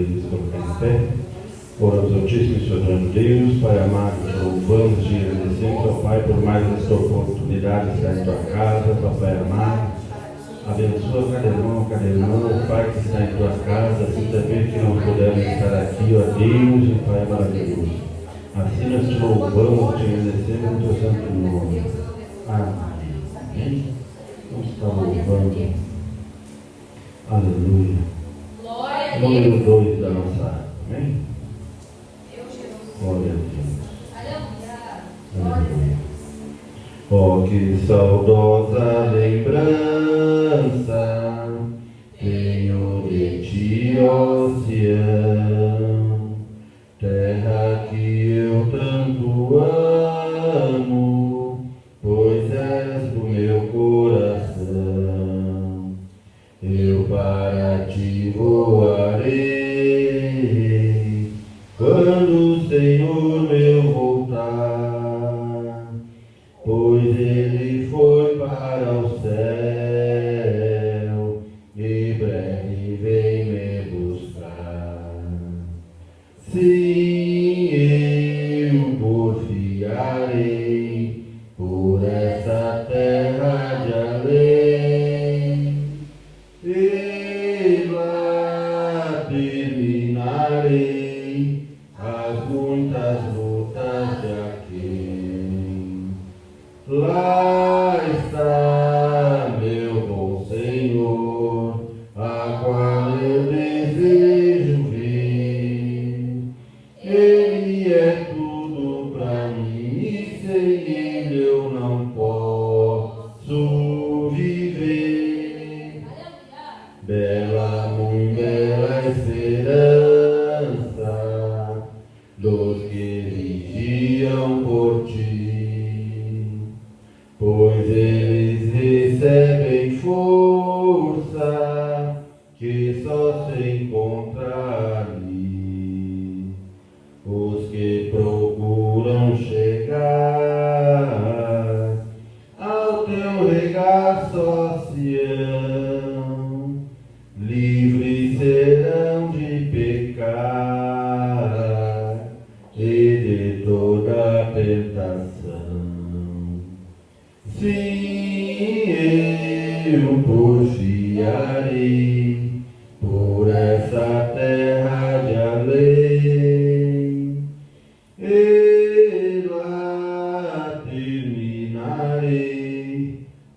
poderes colocar em pé. Oramos ao Altíssimo e Soberano Deus, Pai amado, te louvamos e agradecemos ao Pai por mais esta oportunidade de estar em tua casa, Papai amado. Abençoa cada irmão, Pai que está em tua casa, assim também que não pudermos estar aqui, ó Deus e Pai maravilhoso. Assim nós te louvamos, te agradecemos no teu santo nome. Amém. Vamos estar louvando. Aleluia. Número 2 da nossa arte. Amém? Glória a Deus. Aleluia. Oh, que saudosa lembrança tenho de ti, ó Sião, terra que eu tanto amo, pois és do meu coração. Eu para ti voarei quando o Senhor meu voltar, pois ele foi para o céu e breve vem me buscar. Sim, eu porfiarei por essa terra de além, e lá terminarei as muitas lutas de aqui. Lá está meu bom Senhor, a qual eu desejo ver. Ele é tudo para mim e sem ele eu não posso viver. Bela esperança dos que vigiam por ti, pois eles recebem força que só se encontra ali. Os que procuram chegar ao teu regaço, ó Sião, livres serão de pecar e de toda tentação. Sim, eu porfiarei por essa terra de além, e lá terminarei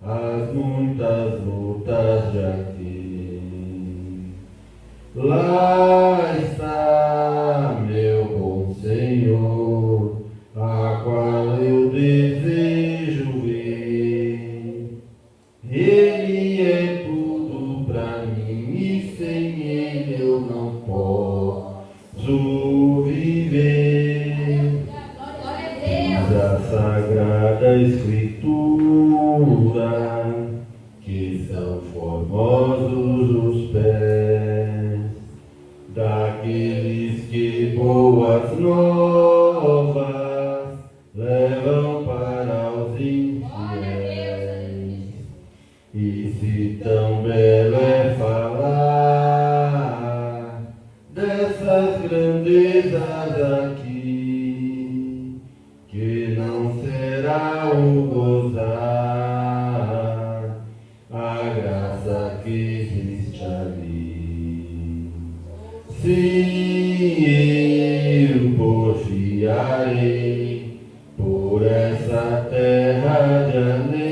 as muitas lutas de aqui. Lá está meu bom Senhor, a qual eu desejo ver. Ele é tudo para mim e sem ele eu não posso viver. Diz a Sagrada Escritura que são formosos os pés daqueles que boas novas levam para os infiéis. E se tão belo é falar dessas grandezas aqui, que não será o gozar a graça que existe ali. Sim, eu porfiarei por essa terra de além,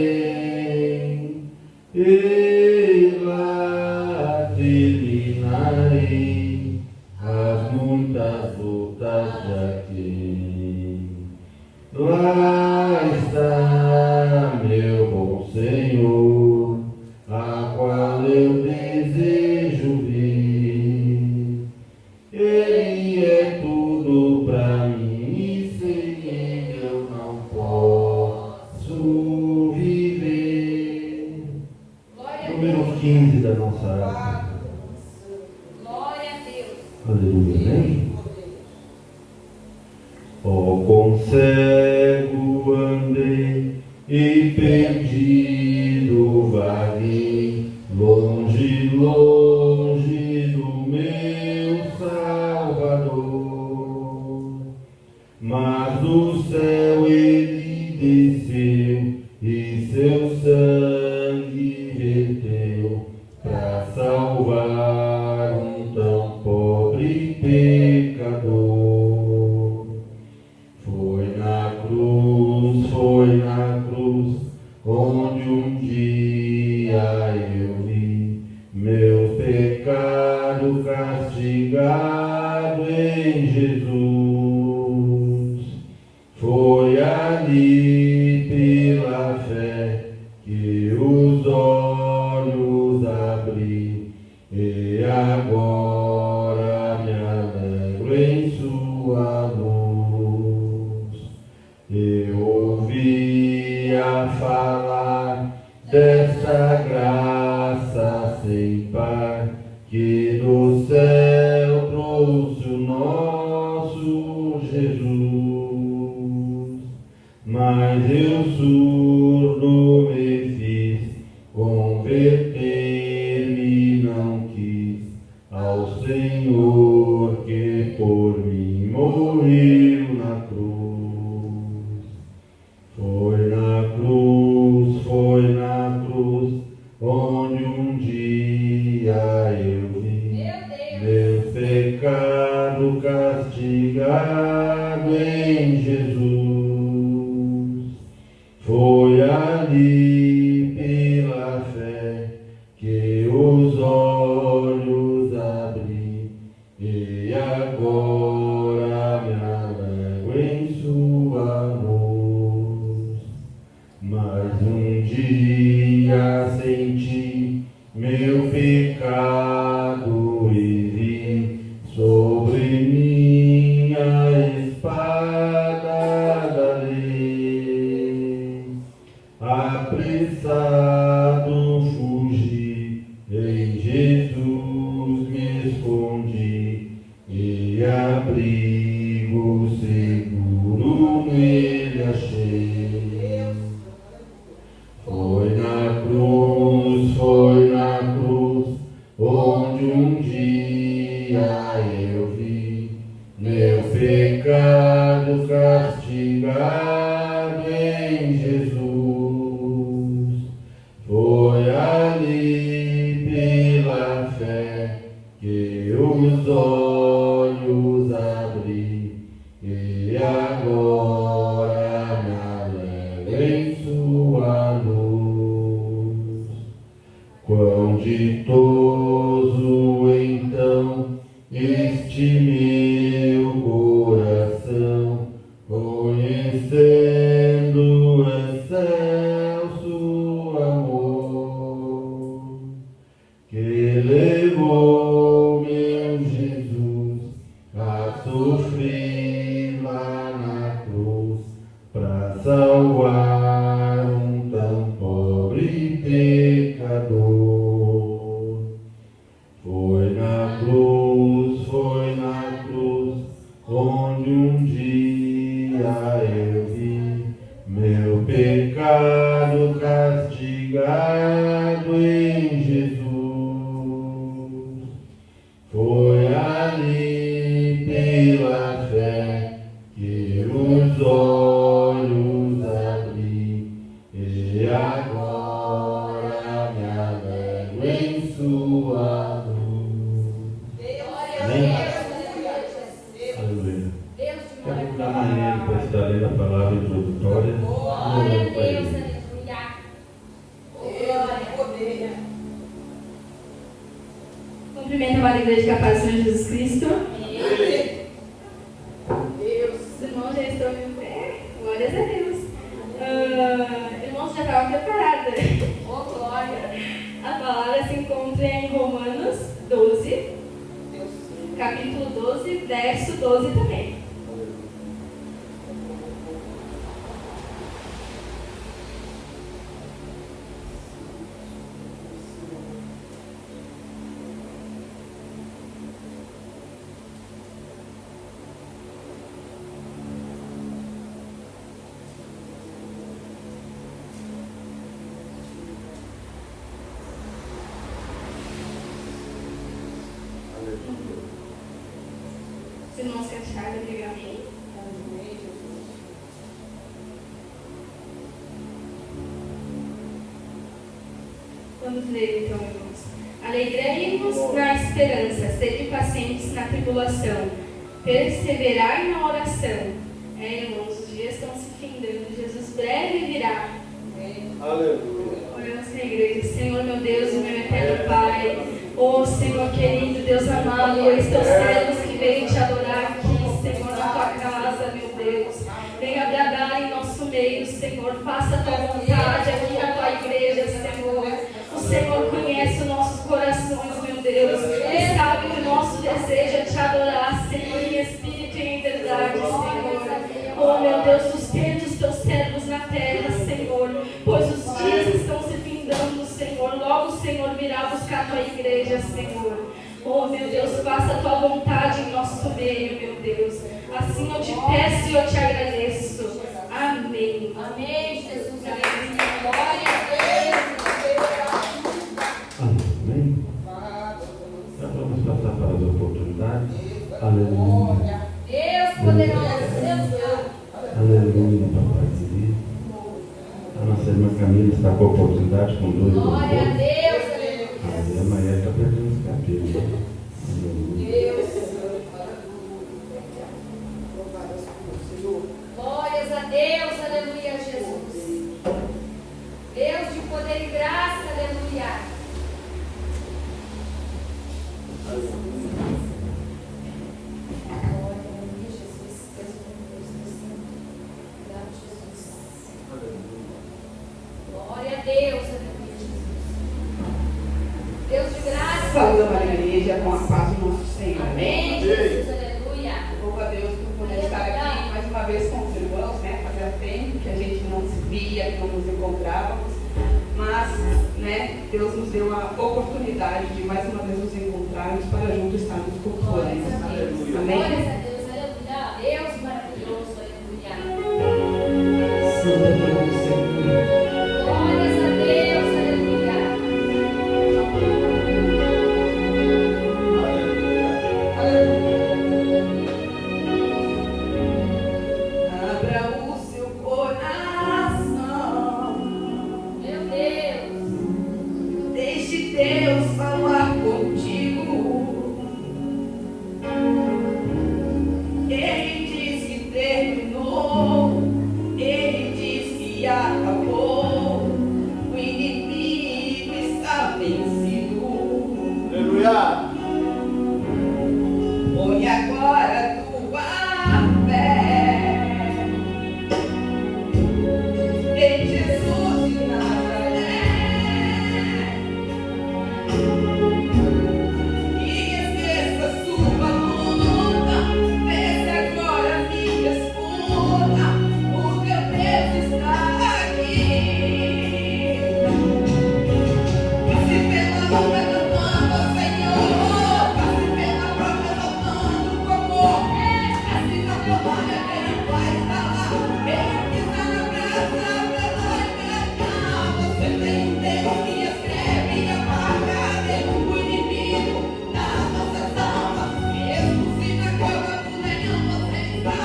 e lá terminarei as muitas lutas de aqui. Lá está meu bom Senhor, a qual eu desejo ver. Ele é tudo para mim e sem ele eu não posso viver. Número 15 da nossa arte. Glória a Deus. Aleluia, amém? Oh, quão cego andei e perdido vaguei, longe, longe do meu Salvador. salvar um tão pobre pecador. Foi na cruz, onde um dia eu vi meu pecado castigado em Jesus. Foi ali pela fé que os olhos abri, e agora me alegro em sua luz. Eu ouvia falar dessa graça sem par, que do céu trouxe o nosso Jesus. Mas eu surdo me fiz, converter-me não quis ao Senhor que por mim morreu na cruz. Foi na cruz, onde um dia eu vi meu pecado castigado em Jesus. Foi ali pela fé que os olhos abri, e agora me alegro em sua luz. Mas um dia senti meu pecado e vi sobre minha espada da lei. Apressado fugi, em Jesus me escondi, e abrigo seguro nele achei. Foi na cruz, onde um dia eu vi meu pecado castigado em Jesus. Foi ali pela fé que os olhos abri, e agora me alegro em sua luz. Quão ditoso então este meu coração, conhecendo o excelso amor, que levou meu Jesus a sofrer lá na cruz, para salvar um tão pobre pecador. Foi na cruz, onde um dia eu vi meu pecado castigado em Jesus. Foi ali pela fé que os olhos abri, e agora me alegro em sua luz. Amém? Aleluia. Quero convidar a Marlene para estar lendo a palavra introdutória. Glória a Deus, aleluia. Glória. Cumprimento a amada igreja que a paz do Senhor Jesus Cristo. Deus. Os irmãos já estão em pé. Glórias a Deus. Irmãos, já estavam preparados. Oh, glória. A palavra se encontra em Romanos 12, capítulo 12, verso 12 também. Os irmãos que acharam, diga amém. Vamos ler então, irmãos. A Alegrei-vos na esperança, sede pacientes na tribulação, perseverai na oração. Irmãos, os dias estão se findando, Jesus breve virá. Aleluia. Oramos na igreja. Senhor, meu Deus e meu eterno Pai, Senhor querido, Deus amado, estes teus servos que veio te adorar aqui, Senhor, na tua casa, meu Deus. Venha agradar em nosso meio, Senhor. Faça a tua vontade aqui na tua igreja, Senhor. O Senhor conhece os nossos corações, meu Deus. E sabe que o nosso desejo é te adorar, Senhor, em espírito e em verdade, Senhor. Meu Deus, sustente os teus servos na terra, Senhor. Pois os dias estão se findando, Senhor. Logo o Senhor virá buscar a tua igreja, Senhor. Meu Deus, faça a tua vontade em nosso meio, meu Deus. Assim eu te peço e eu te agradeço. Amém. Amém, Jesus. Glória a Deus. Amém. Já vamos passar para as oportunidades. Aleluia. Deus poderoso, Deus santo. Aleluia, papai querido. A nossa irmã Camila está com a oportunidade com dois Glória a louvores. Deus, aleluia. A Maria está perdendo os cabelos. Aleluia. Deus. Glórias a Deus, aleluia, Jesus. Deus de poder e graça, aleluia. Glória, aleluia, Jesus. Deus Jesus. Glória a Deus, aleluia, Jesus. Deus de graça. Saúde a igreja com a paz do nosso Senhor. Amém, Jesus, aleluia. Louvo a Deus por poder estar aqui mais uma vez com os irmãos, né? Fazia tempo que a gente não se via, que não nos encontrávamos, mas, né, Deus nos deu a oportunidade de mais uma vez nos encontrarmos para juntos estarmos cultuando. Glórias Amém? a Deus, aleluia. Deus maravilhoso, aleluia. Santo é o nome do Senhor. Glórias a Deus, aleluia. Abra o seu coração, Meu Deus. deixe Deus falar contigo. Ele diz que terminou, ele diz que acabou, o inimigo está vencido. Aleluia. Põe agora tua fé em Jesus de Nazaré e esqueça sua luta. Desce agora minha escuta, o teu Deus está aqui. Passe pela luta cantando ao Senhor, passe pela prova exaltando o amor. Assim na glória Ele vai estar lá, Ele está na graça, pela eternidade. Você tem um Deus que escreve e apaga o inimigo das nossas almas. Mesmo se na cova do leão você está,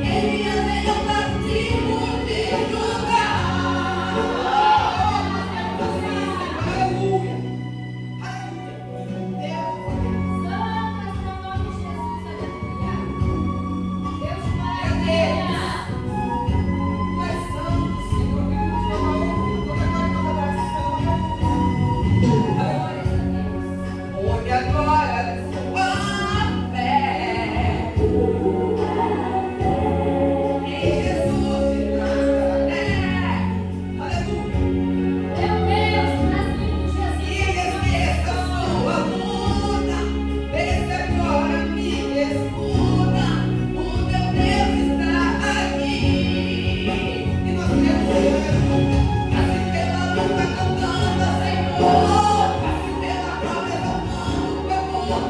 Ele é leão da tribo de Judá. Aleluia. Põe agora tua fé em Jesus de Nazaré. Aleluia. E esqueça sua luta, desce agora minha escuta, o teu Deus está aqui. E nós queremos assim pela luta cantando ao Senhor, assim pela prova exaltando o amor,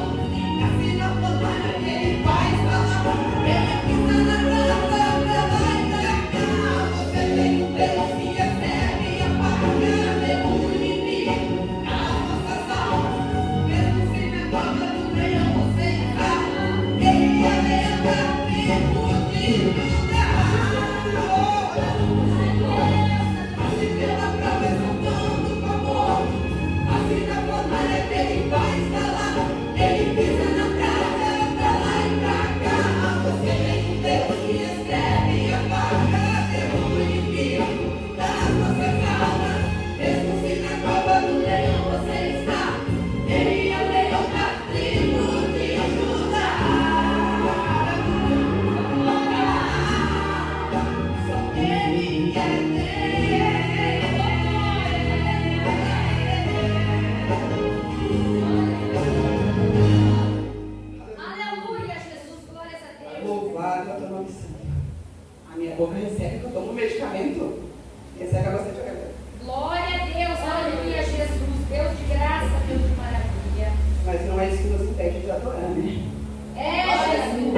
assim na batalha Ele vai falar, Ele está na graça, pela eternidade. Você tem um Deus que recebe e apaga o inimigo das nossas almas. Mesmo se na cova do leão você está, Ele é leão da tribo de Judá. Assim pela prova exaltando o amor, assim na batalha Ele impede de adorar, né? Jesus.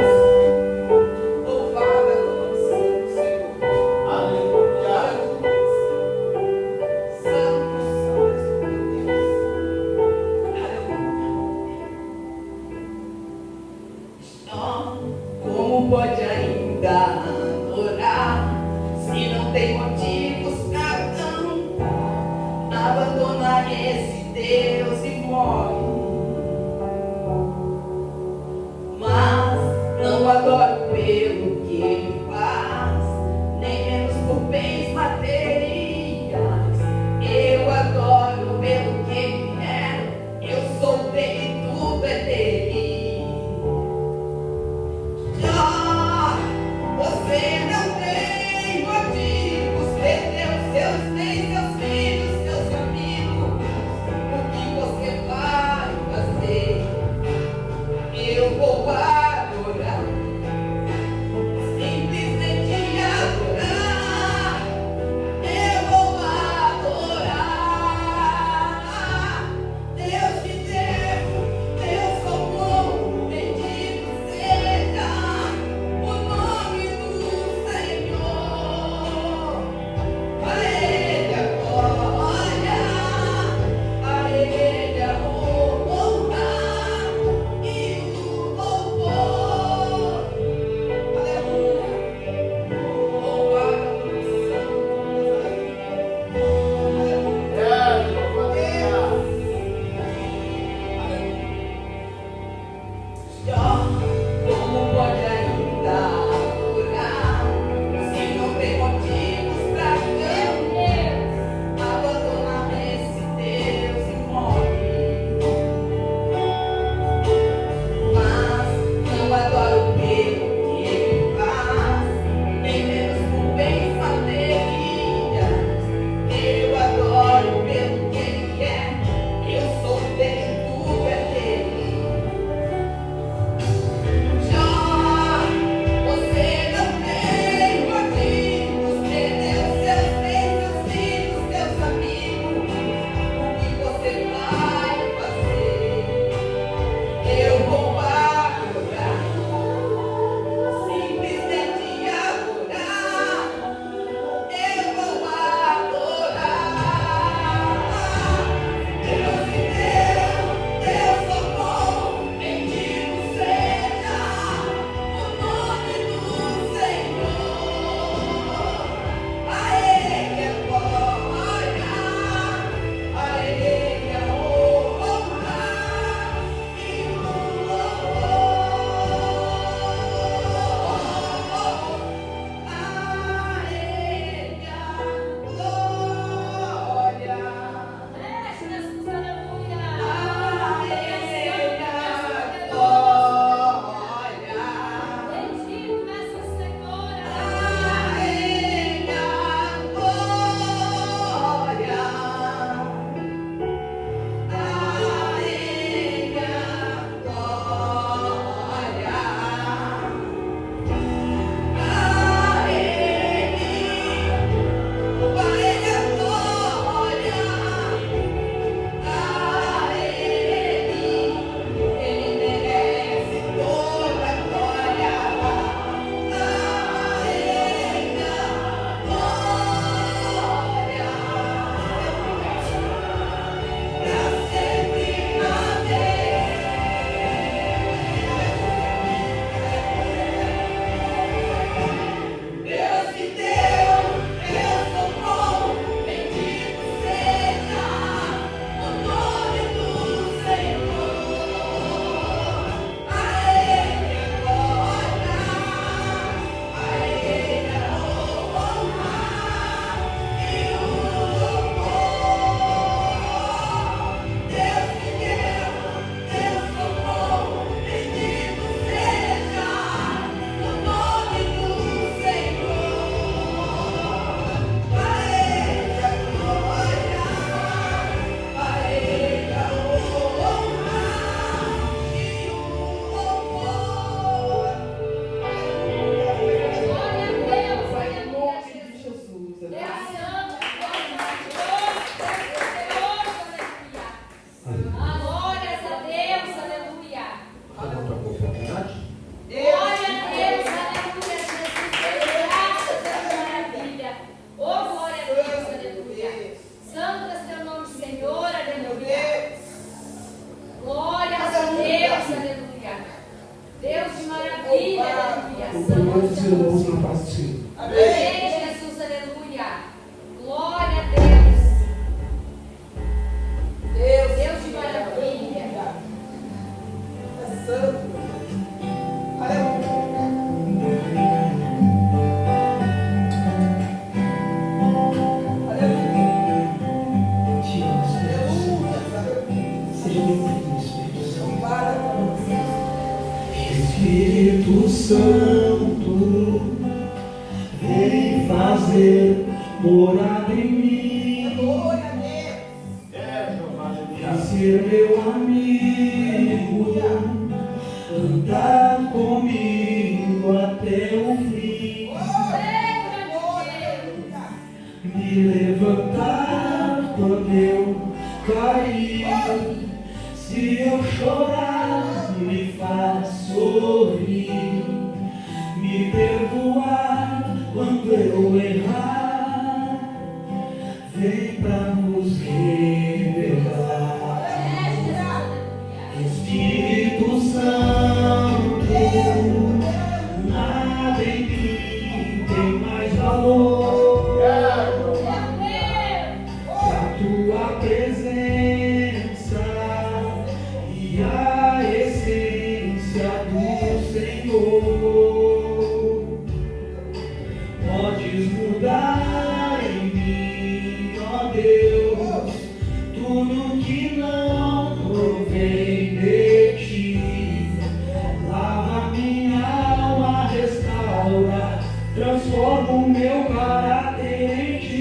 Louvado é o nome santo, Senhor. Aleluia. Santo, santo, meu Deus. Aleluia. Como pode ainda adorar se não tem motivos pra cantar? Abandona esse Deus e morre. Mas não adoro pelo que ele faz, nem menos por bens materiais. Eu adoro pelo que ele é, eu sou dele, tudo é dele. Já você anjos e lobos na face do Senhor. Amém, Jesus, aleluia. Glória a Deus. Deus de maravilha. É santo. Aleluia. Te amo, Senhor. Seja bem-vindo, Espírito Santo. Espírito Santo, vem fazer morada em mim. Glória a Deus. Vem ser meu amigo, andar comigo até o fim. Me levantar quando eu cair. Se eu chorar, me faz sorrir. Me perdoar quando eu errar. Vem pra nos revelar. Espírito Santo, nada em mim tem mais valor. Tua presença e a essência do Senhor. Podes mudar em mim, ó Deus, tudo que não provém de ti. Lava minha alma, restaura, transforma o meu caráter em ti.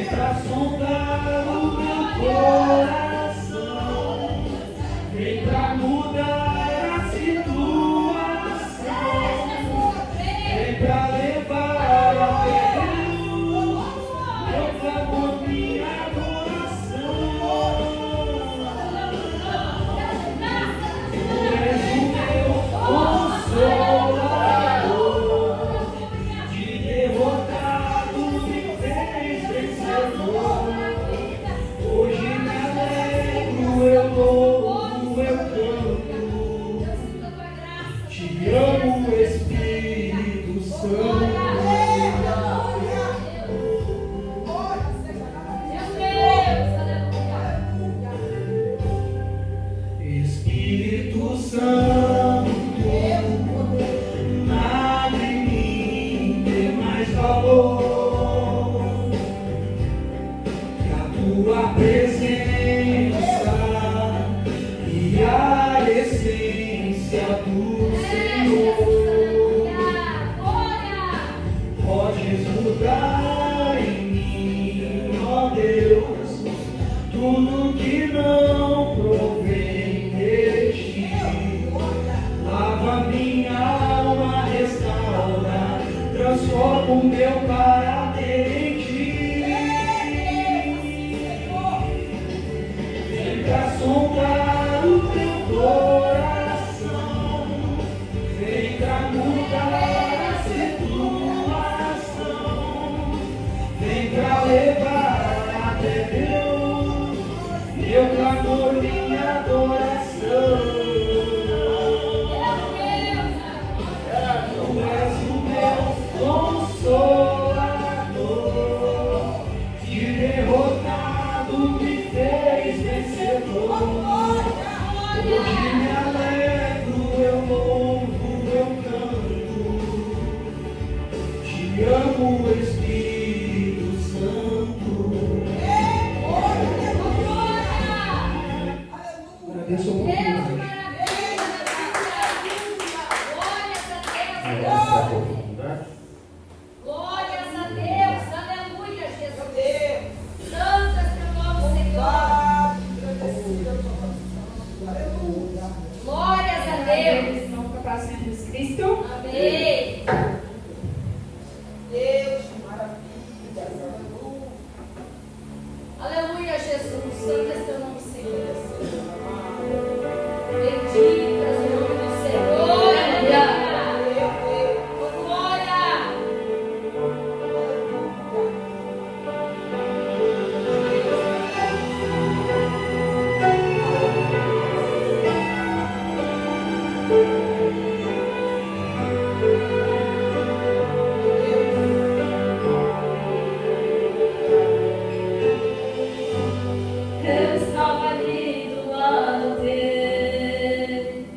Pra sondar o meu coração, vem pra mudar a situação, vem pra levar até Deus meu clamor, minha adoração. Tu és o meu consolador, de derrotado me fez vencedor. Hoje me alegro, eu louvo, eu canto. Te amo, Espírito Santo. Espírito Santo, nada em mim tem mais valor que a tua presença e a essência do Senhor. Podes mudar em mim, ó Deus, tudo que não provém de ti. Lava minha alma, restaura, transforma o meu caráter em ti. Vem pra sondar o teu coração, vem pra mudar a situação, vem pra levar até Deus meu clamor, minha adoração. Tu és o meu consolador, de derrotado me fez vencedor. Hoje me alegro, eu louvo, eu canto. Te amo, Espírito Santo. Agradeço a oportunidade. Glórias a Deus, aleluia, Jesus. Santo é teu nome, Senhor. Glórias a Deus. Vamos para a paz de Jesus Cristo. Amém. Deus, maravilha. Aleluia, Jesus. Santo é teu nome, Senhor. eu estava ali do lado dele.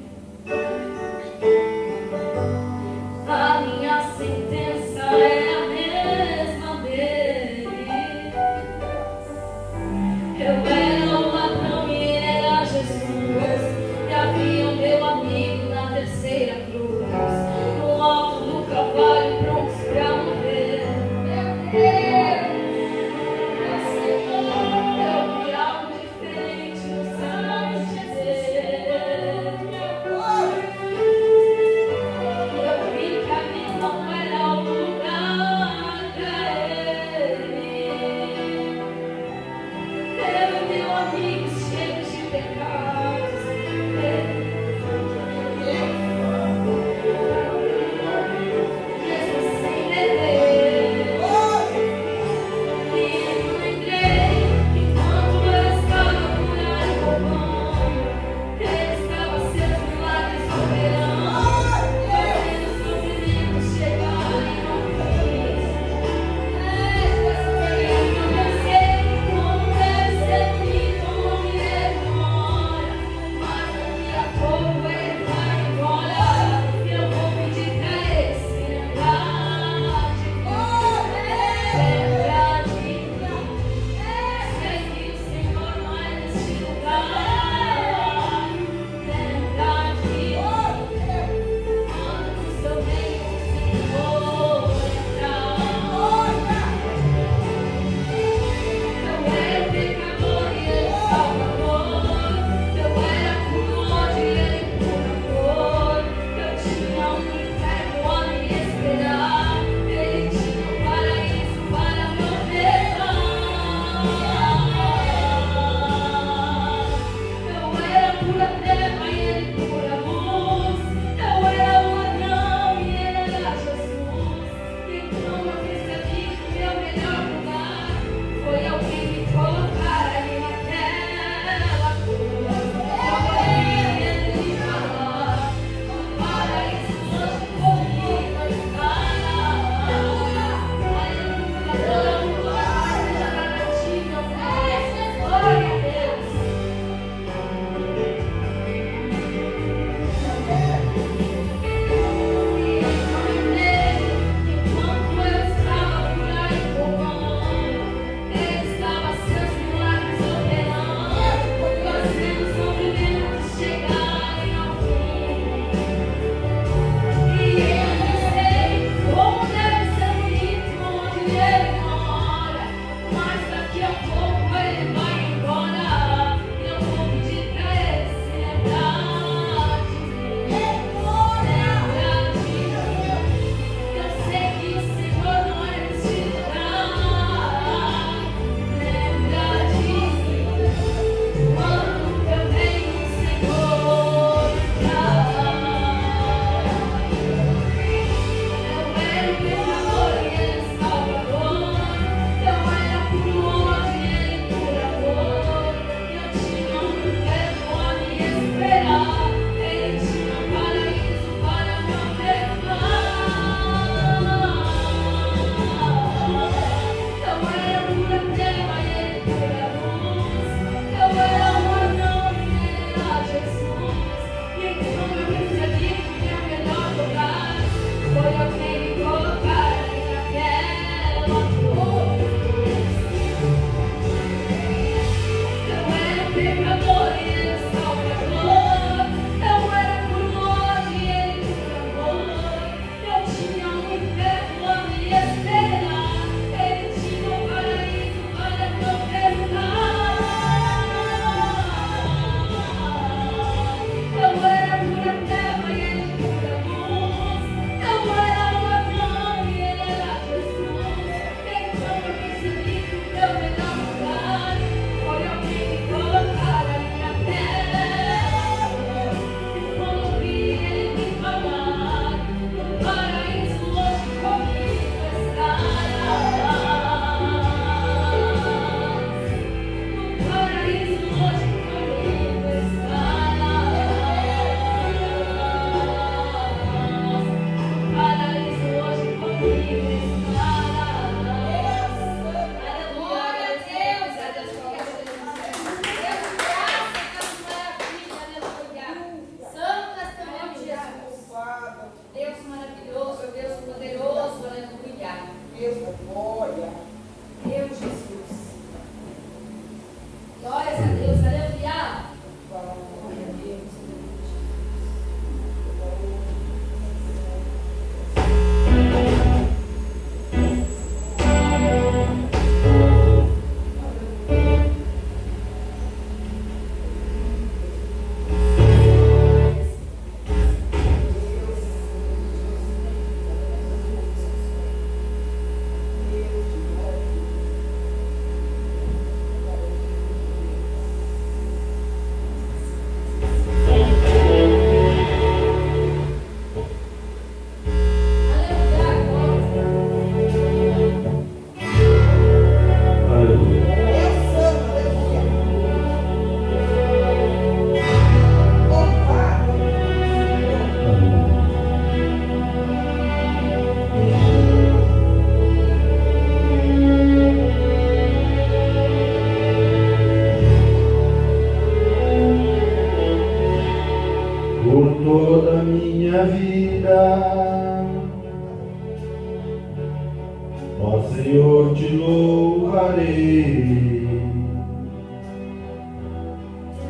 A minha sentença é a mesma dele. Eu era um ladrão e ele era Jesus. E havia o meu amigo na terceira cruz, no alto do cavalo, prontos pra morrer. Meu Deus, meu Senhor, eu vi algo diferente no seu anoitecer. Eu vi que ali não era o lugar pra ele. Eu e meu amigo cheios de pecados. Mesmo sem beber, e eu lembrei que enquanto eu estava por aí roubando, ele estava seus milagres operando, fazendo o sofrimento chegar e não quis. Eu não sei como deve ser bonito uma mulher mora.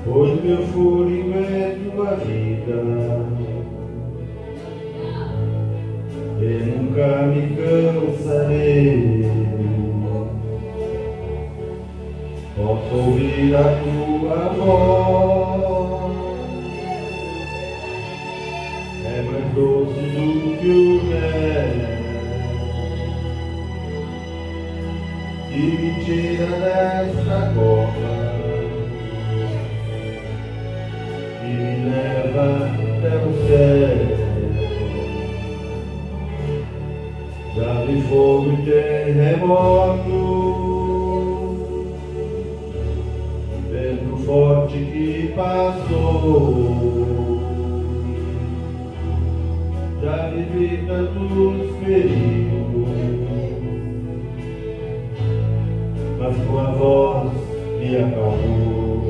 pois meu fôlego é tua vida, e nunca me cansarei. Posso ouvir a tua voz, é mais doce do que o mel, e me tira desta cova e me leva até o céu. Já vi fogo e terremoto, vento forte que passou. Já vivi tantos perigos, mas tua voz me acalmou.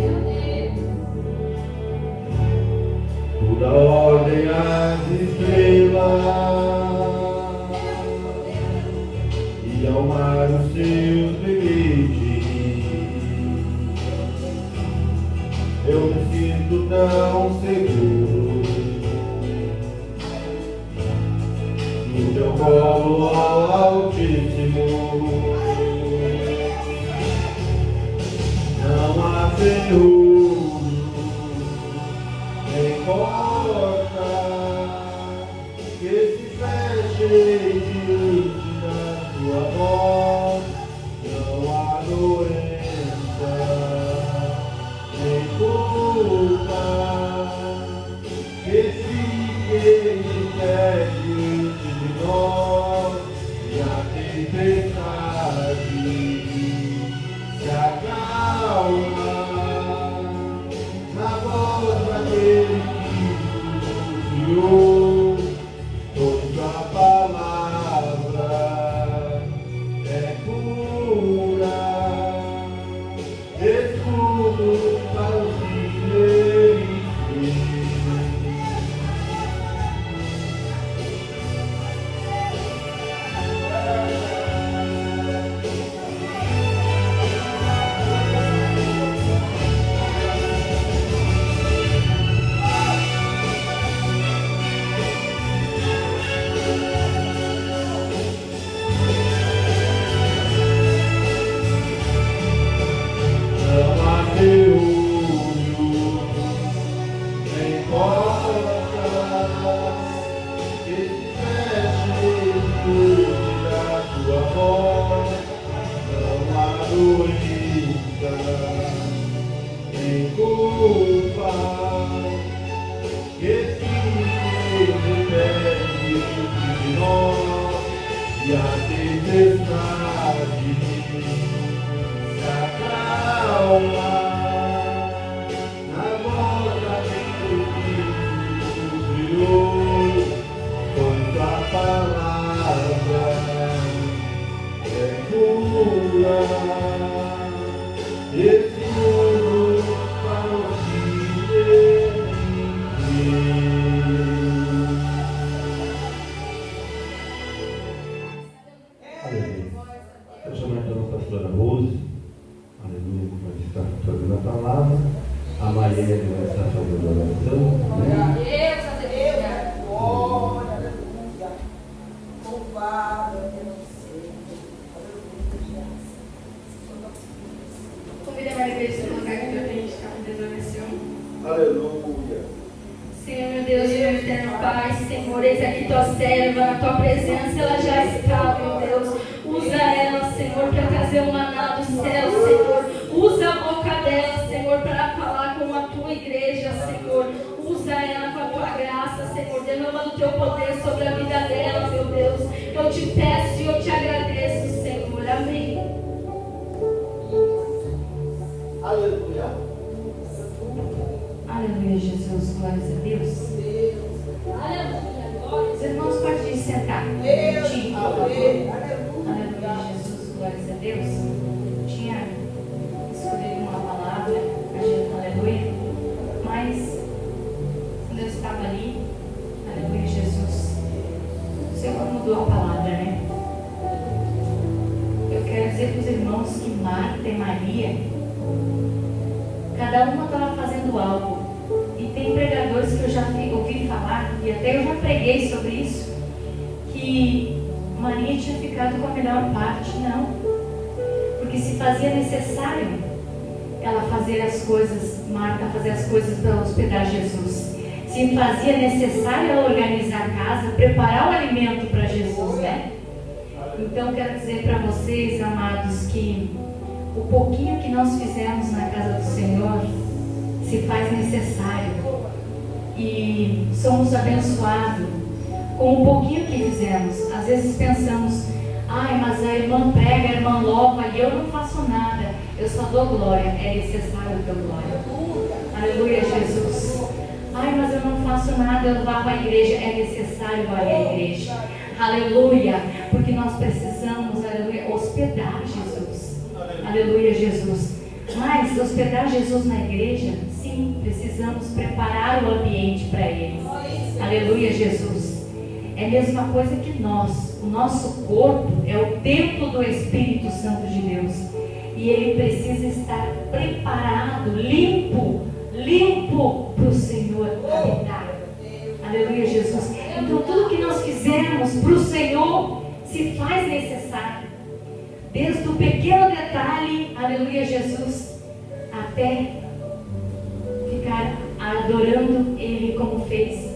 Tu dá ordem às estrelas e ao mar os seus limites. Eu me sinto tão seguro no teu colo, ó Altíssimo. Não há ferrugem nem porta que se feche diante da tua voz. Não há doença nem culpa que fique de pé diante de nós. E a tempestade se acalma na voz daquele que nos criou. Toda palavra é pura, escudo para os que não há ferrugem nem porta que se feche diante da tua voz. Não há doença nem culpa que fique de pé diante de nós. E a tempestade se acalma na voz daquele que nos criou. Pois a palavra é pura, escudo para os que aleluia. Eu chamo então a pastora Rose, aleluia, que vai estar fazendo a palavra. A Maria vai estar fazendo a oração. Amém? Deus, aleluia. Glória, aleluia. Louvado é você. Aleluia. Convidamos a igreja no lugar que eu tenho de estar em oração. Aleluia. Senhor, meu Deus e meu eterno Pai, Senhor, eis aqui tua serva, a tua presença, ela já está, meu Deus. Usa ela, Senhor, para trazer o maná do céu, Senhor. Usa a boca dela, Senhor, para falar com a tua igreja, Senhor. Usa ela com a tua graça, Senhor. Derrama o teu poder sobre a vida dela, meu Deus. Eu te peço e eu te agradeço, Senhor. Amém. Aleluia. Aleluia, Jesus, glórias a Deus. Aleluia. Glória. Os irmãos podem sentar. Deus, Aleluia, aleluia. Jesus, glórias a Deus. Tinha escolhido uma palavra, aleluia, mas quando eu estava ali, aleluia, Jesus, o Senhor mudou a palavra, né? Eu quero dizer para os irmãos que Marta e Maria, cada uma estava fazendo pensando algo. E tem pregadores que eu já ouvi falar, e até eu já preguei sobre isso, que Maria tinha ficado com a melhor parte. Não. Porque se fazia necessário ela fazer as coisas, Marta fazer as coisas para hospedar Jesus. Se fazia necessário ela organizar a casa, preparar o alimento para Jesus, né? Então quero dizer para vocês, amados, que o pouquinho que nós fizemos na casa do Senhor se faz necessário. E somos abençoados com o pouquinho que fizemos. Às vezes pensamos, ai, mas a irmã prega, a irmã louva e eu não faço nada. Eu só dou glória. É necessário ter glória. Aleluia, Jesus. Ai, mas eu não faço nada, eu vá para a igreja. É necessário ir à igreja. Aleluia. Porque nós precisamos, aleluia, hospedar Jesus. Aleluia, Jesus. Mas hospedar Jesus na igreja, sim, precisamos preparar o ambiente para Ele. Aleluia, Jesus. É a mesma coisa que nós. O nosso corpo é o templo do Espírito Santo de Deus. E ele precisa estar preparado, limpo para o Senhor habitar. Aleluia, Jesus. Então tudo que nós fizermos para o Senhor se faz necessário. Desde o pequeno detalhe, aleluia, Jesus, até ficar adorando Ele como fez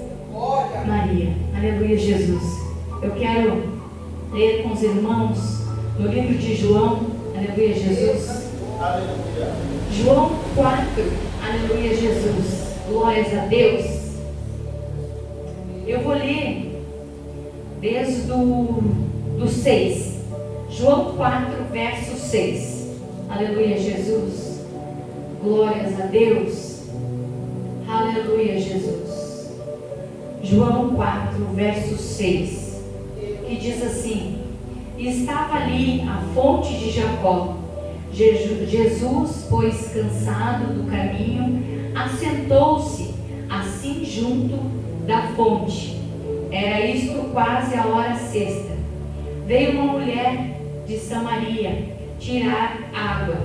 Maria. Aleluia, Jesus. Eu quero ler com os irmãos no livro de João. Aleluia, Jesus. Aleluia. João 4. Aleluia, Jesus. Glórias a Deus. Eu vou ler desde do 6. João 4, verso 6. Aleluia, Jesus. Glórias a Deus. Aleluia, Jesus. João 4, verso 6. Que diz assim: E estava ali a fonte de Jacó. Jesus, pois cansado do caminho, assentou-se assim junto da fonte. Era isto quase a hora sexta. Veio uma mulher de Samaria tirar água.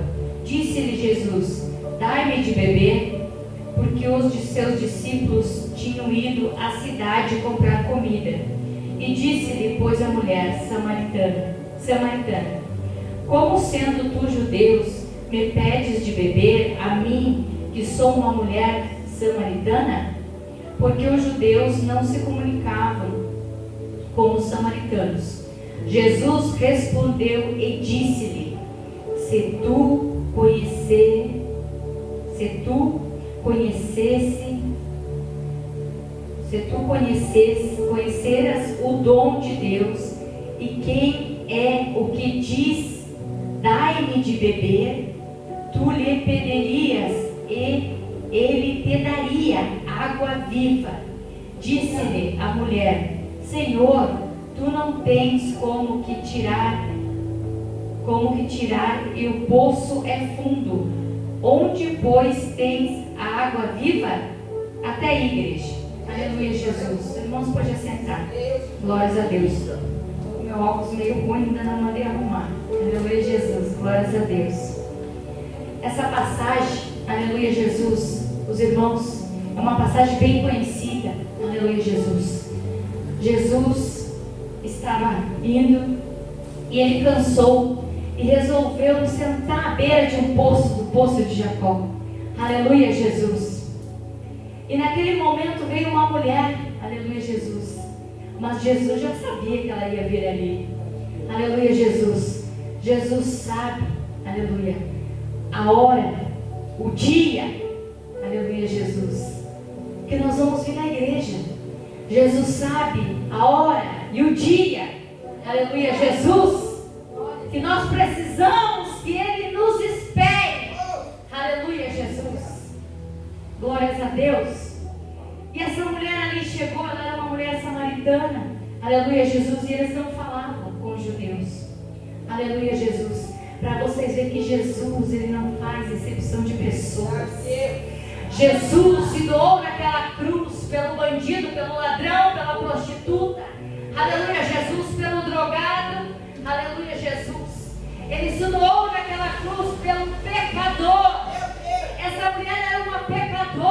Disse-lhe Jesus: Dai-me de beber, porque os de seus discípulos tinham ido à cidade comprar comida. E disse-lhe, pois, a mulher samaritana: Como sendo tu judeus, me pedes de beber a mim, que sou uma mulher samaritana? Porque os judeus não se comunicavam com os samaritanos. Jesus respondeu e disse-lhe: Se tu conheceras o dom de Deus e quem é o que diz, dai-me de beber, tu lhe pedirias e ele te daria água viva. Disse-lhe a mulher: Senhor, tu não tens como que tirar e o poço é fundo. Onde, pois, tens a água viva? Até a igreja. Aleluia, Jesus. Irmãos, pode assentar. Glórias a Deus. Meu óculos meio ruim, ainda não mandei arrumar. Aleluia, Jesus. Glórias a Deus. Essa passagem, aleluia, Jesus, os irmãos, é uma passagem bem conhecida. Aleluia, Jesus. Jesus estava indo e ele cansou e resolveu sentar à beira de um poço, do poço de Jacó. Aleluia, Jesus. E naquele momento veio uma mulher, aleluia, Jesus. Mas Jesus já sabia que ela ia vir ali. Aleluia, Jesus. Jesus sabe, aleluia, a hora, o dia, aleluia, Jesus, que nós vamos vir na igreja. Jesus sabe a hora e o dia, aleluia, Jesus, que nós precisamos que Ele nos espere. Aleluia, Jesus. Glórias a Deus. E essa mulher ali chegou, ela era uma mulher samaritana. Aleluia, Jesus. E eles não falavam com os judeus. Aleluia, Jesus. Para vocês verem que Jesus, Ele não faz exceção de pessoas. Jesus se doou naquela cruz pelo bandido, pelo ladrão, pela prostituta. Aleluia, Jesus, pelo drogado. Aleluia, Jesus. Ele se doou naquela cruz pelo pecador. Essa mulher era uma pecadora.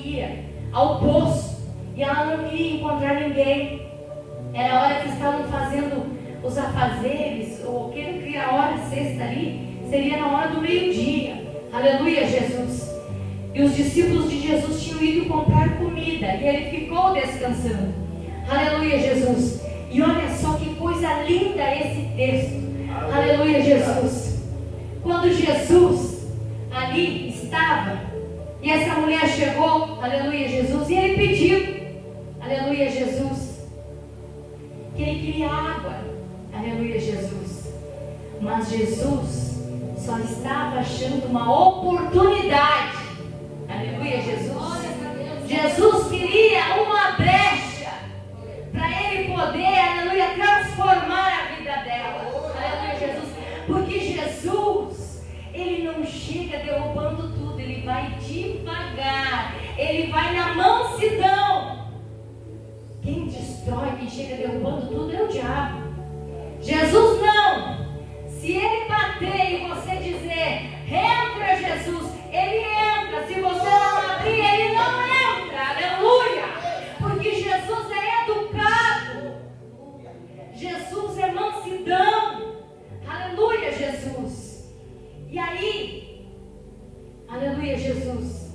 ia ao poço e ela não queria encontrar ninguém. Era a hora que estavam fazendo os afazeres, ou aquele que a hora sexta ali, seria na hora do meio-dia. Aleluia, Jesus. E os discípulos de Jesus tinham ido comprar comida e ele ficou descansando. Aleluia, Jesus. E olha só que coisa linda esse texto. Aleluia, Jesus. Quando Jesus ali estava e essa mulher chegou, aleluia, Jesus, e ele pediu, aleluia, Jesus, que ele queria água, aleluia, Jesus. Mas Jesus só estava achando uma oportunidade, aleluia, Jesus. Jesus queria uma brecha para ele poder, aleluia, transformar a vida dela, aleluia, Jesus. Porque Jesus, ele não chega derrubando tudo, ele vai devagar, ele vai na mansidão. Quem destrói, quem chega derrubando tudo é o diabo. Jesus não. Se ele bater e você dizer, entra Jesus, ele entra. Se você não abrir, ele não entra. Aleluia. Porque Jesus é educado. Jesus é mansidão. Aleluia, Jesus. E aí, aleluia, Jesus,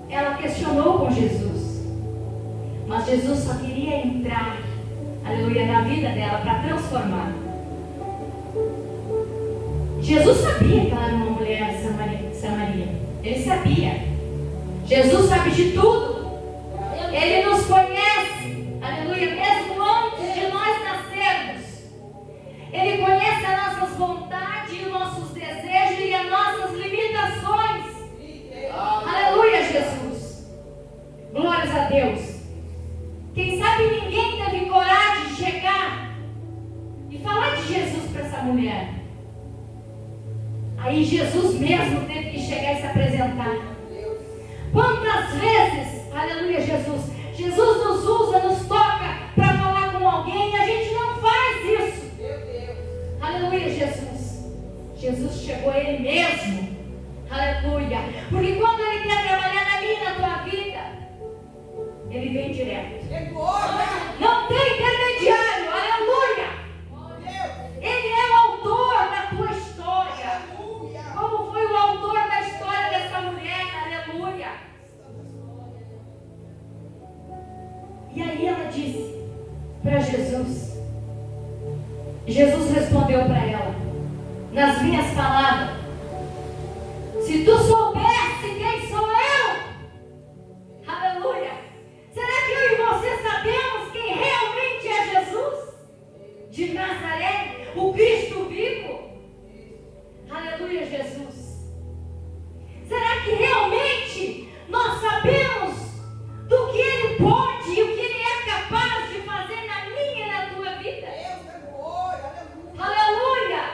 ela questionou com Jesus, mas Jesus só queria entrar, aleluia, na vida dela para transformar. Jesus sabia que ela era uma mulher samaria. Ele sabia. Jesus sabe de tudo. Ele nos conhece, aleluia, mesmo antes de nós nascermos. Ele conhece as nossas vontades, os nossos desejos e as nossas limitações. Aleluia, Jesus. Glórias a Deus. Quem sabe ninguém teve coragem de chegar e falar de Jesus para essa mulher. Aí Jesus mesmo teve que chegar e se apresentar. Quantas vezes, aleluia, Jesus, Jesus nos usa, nos toca para falar com alguém e a gente não faz isso. Aleluia, Jesus. Jesus chegou a Ele mesmo. Aleluia. Porque quando Ele quer trabalhar na minha e na tua vida, Ele vem direto. Não tem intermediário. Aleluia. Ele é o autor da tua história. Como foi o autor da história dessa mulher. Aleluia. E aí ela disse para Jesus. Jesus respondeu para ela, nas minhas palavras, se tu soubesse quem sou eu, aleluia, será que eu e você sabemos quem realmente é Jesus de Nazaré, o Cristo vivo? Aleluia, Jesus. Será que realmente nós sabemos do que Ele pode e o que Ele é capaz de fazer na minha e na tua vida? Aleluia!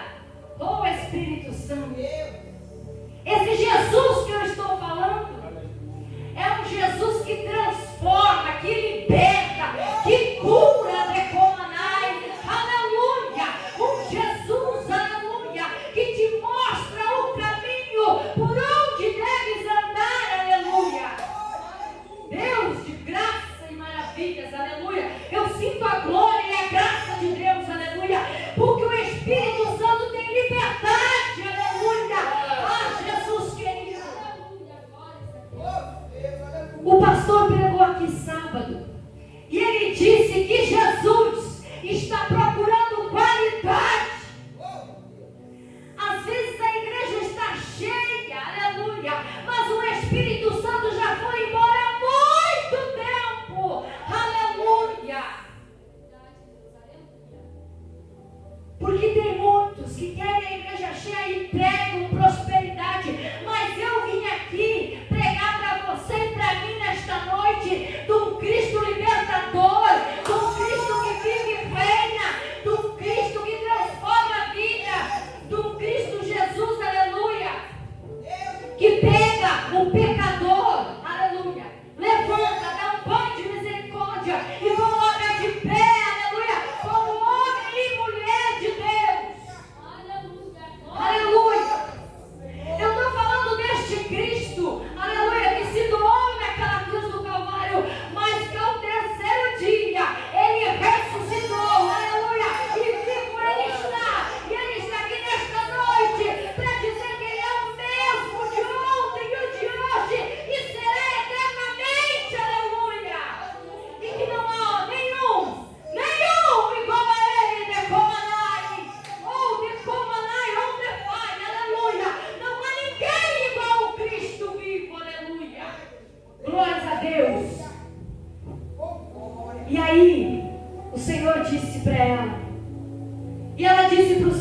Oh, Espírito Santo. Esse Jesus que eu estou falando é um Jesus que transforma, que liberta, que cura, decomanai. Aleluia! Um Jesus, aleluia, que te mostra o caminho por onde deves andar. Aleluia! Deus de graça e maravilhas. Aleluia! Eu sinto a glória e a graça de Deus. Aleluia! Porque o Espírito Santo tem liberdade. Aleluia! Ah, Jesus querido. O pastor pregou aqui sábado e ele disse que Jesus está procurando qualidade. Às vezes a igreja está cheia, aleluia, mas o Espírito Santo já foi embora há muito tempo. Aleluia! Porque tem muitos que querem a igreja cheia e pregam prosperidade, mas eu vim aqui pregar para você e para mim nesta noite de um Cristo libertador, de um Cristo que vive e reina, de um Cristo que transforma a vida, de um Cristo Jesus, aleluia, que pega o pecador, aleluia, levanta, dá um banho de misericórdia e coloca de pé, aleluia, como homem e mulher de Deus. Aleluia.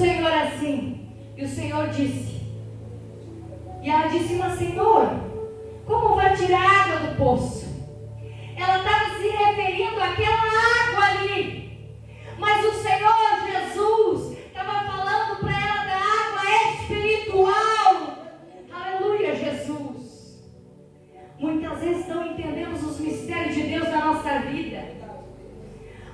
Senhor assim. E o Senhor disse. E ela disse, mas Senhor, como vai tirar água do poço? Ela estava se referindo àquela água ali. Mas o Senhor Jesus estava falando para ela da água espiritual. Aleluia, Jesus. Muitas vezes não entendemos os mistérios de Deus na nossa vida.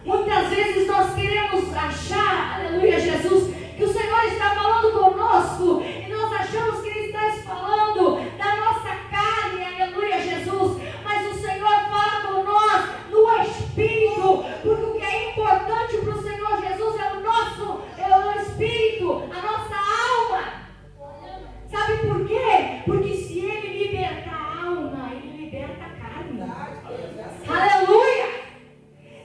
Muitas vezes nós queremos achar, aleluia, Jesus, que o Senhor está falando conosco e nós achamos que Ele está falando da nossa carne, aleluia, Jesus. Mas o Senhor fala com nós no Espírito, porque o que é importante para o Senhor Jesus é o Espírito, a nossa alma. Sabe por quê? Porque se Ele liberta a alma, Ele liberta a carne. Aleluia!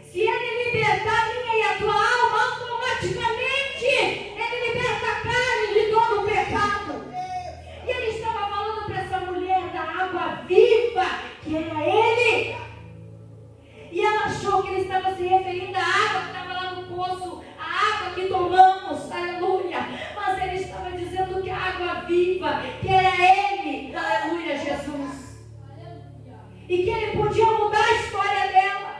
Se Ele libertar a minha e a tua alma, automaticamente Ele liberta a carne de todo o pecado. E Ele estava falando para essa mulher da água viva, que era Ele. E ela achou que Ele estava se referindo à água que estava lá no poço, a água que tomamos, aleluia. Mas Ele estava dizendo que a água viva, que era Ele, aleluia, Jesus. E que Ele podia mudar a história dela.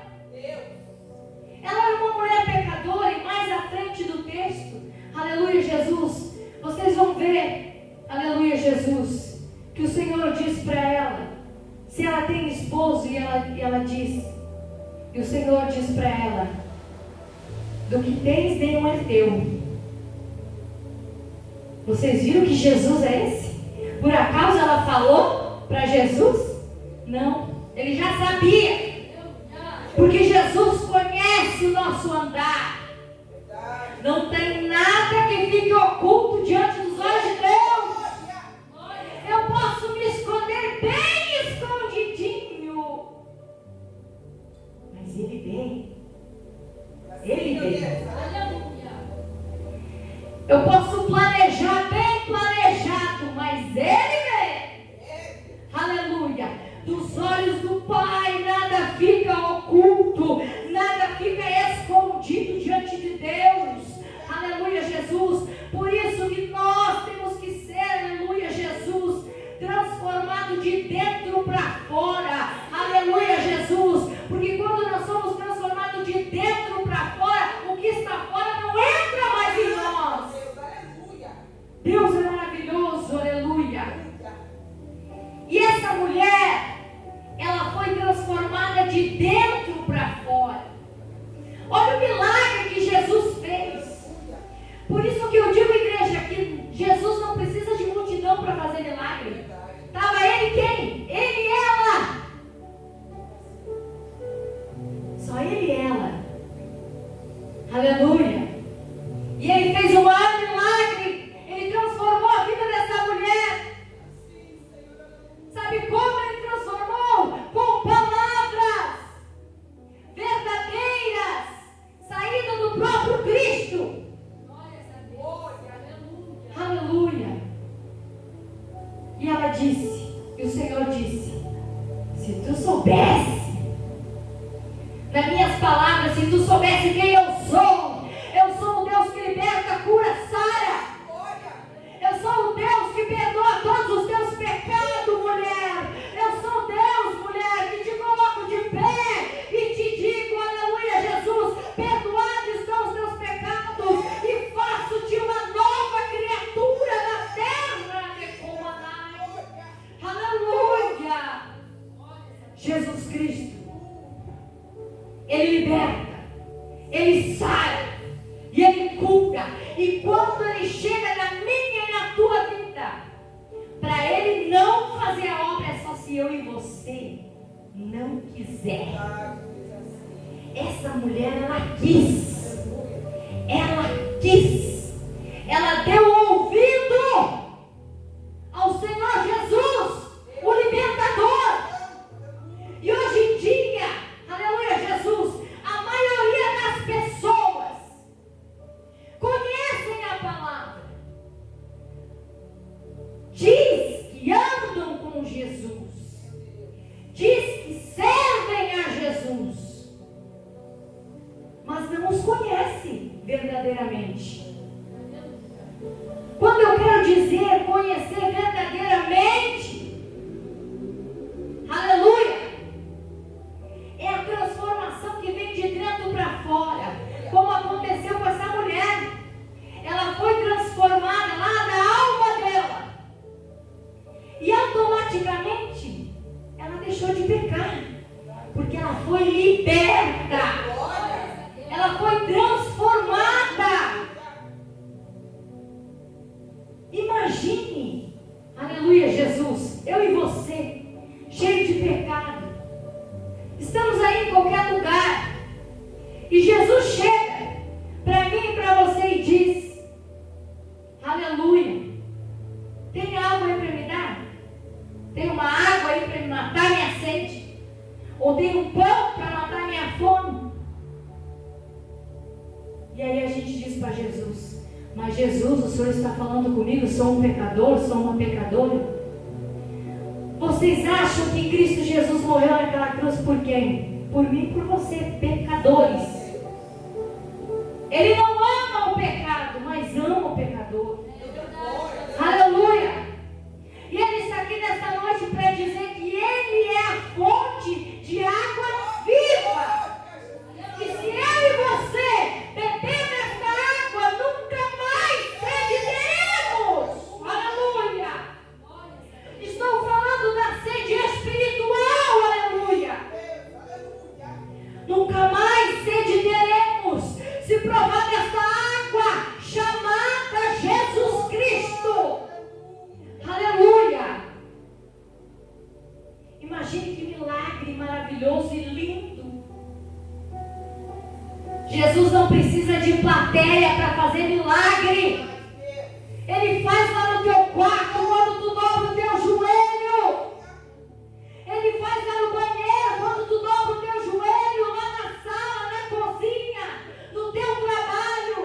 Ela era uma mulher pecadora e mais à frente do texto, aleluia, Jesus, vocês vão ver, aleluia, Jesus, que o Senhor diz para ela, se ela tem esposo, e ela diz, e o Senhor diz para ela, do que tens nenhum é teu. Vocês viram que Jesus é esse? Por acaso ela falou para Jesus? Não, ele já sabia. Porque Jesus conhece o nosso andar. Não tem nada que fique oculto diante dos olhos de Deus. Eu posso me esconder bem escondidinho. Mas Ele vem. Ele vem. Eu posso planejar bem planejado, mas Ele vem. Aleluia. Dos olhos do Pai nada fica oculto, nada fica escondido diante de Deus. Aleluia, Jesus. Por isso que nós temos que ser, aleluia, Jesus, transformado de dentro para fora. Aleluia, Jesus. Porque quando nós somos transformados de dentro para fora, o que está fora não entra mais em nós. Deus é maravilhoso, aleluia. E essa mulher, ela foi transformada de dentro para fora. Olha o milagre que Jesus fez. Por isso que eu digo, igreja, que Jesus não precisa de multidão para fazer milagre. Estava Ele quem? Ele e ela. Só Ele e ela. Aleluia. E Ele fez o maior milagre. Ele transformou a vida dessa mulher. Sabe como Ele transformou? Com palavras verdadeiras, saídas do próprio Cristo. Aleluia. E ela disse, e o Senhor disse, se tu soubesse, nas minhas palavras, se tu soubesse quem eu sou o Deus que liberta, cura, sara. Eu sou o Deus que perdoa todos os teus pecados, mulher. Eu sou Deus, mulher, que te coloco de pé e te digo, aleluia, Jesus, perdoados estão os teus pecados e faço-te uma nova criatura na terra. Aleluia. Jesus Cristo, Ele liberta, Ele sara e Ele cura. E quando Ele chega na minha e na tua vida, para Ele não fazer a obra é só se eu e você não quiser. Essa mulher, ela quis. Ela deu ouvido ao Senhor Jesus, o libertador. E hoje em dia, aleluia, Jesus, a maioria das pessoas conhecem a palavra, diz que andam com Jesus, diz que servem a Jesus, mas não os conhece verdadeiramente. dizer conhecer verdadeiramente. Aleluia! É a transformação que vem de dentro para fora, como aconteceu com essa mulher. Ela foi transformada lá na alma dela, e automaticamente ela deixou de pecar, porque ela foi liberta, ela foi transformada. Imagine, aleluia, Jesus, eu e você, cheio de pecado, estamos aí em qualquer lugar, e Jesus chega para mim e para você e diz: aleluia, tem algo aí para me dar? Tem uma água aí para me matar minha sede? Ou tem um pão para matar minha fome? E aí a gente diz para Jesus: mas Jesus, o Senhor está falando comigo, sou um pecador, sou uma pecadora. Vocês acham que Cristo Jesus morreu naquela cruz por quem? Por mim e por você, pecadores. Ele não ama o pecado, mas ama o pecador. Aleluia! E Ele está aqui nesta noite para dizer que Ele é a fonte de água viva. E se eu e você beber dessa água, nunca mais sede teremos. Aleluia! Estou falando da sede espiritual. Aleluia! Nunca mais sede teremos se provar dessa água chamada Jesus Cristo. Aleluia! Imagine que milagre maravilhoso e lindo. Jesus não precisa de plateia para fazer milagre. Ele faz lá no teu quarto, quando tu dobra o teu joelho. Ele faz lá no banheiro, quando tu dobra o teu joelho, lá na sala, na cozinha, no teu trabalho.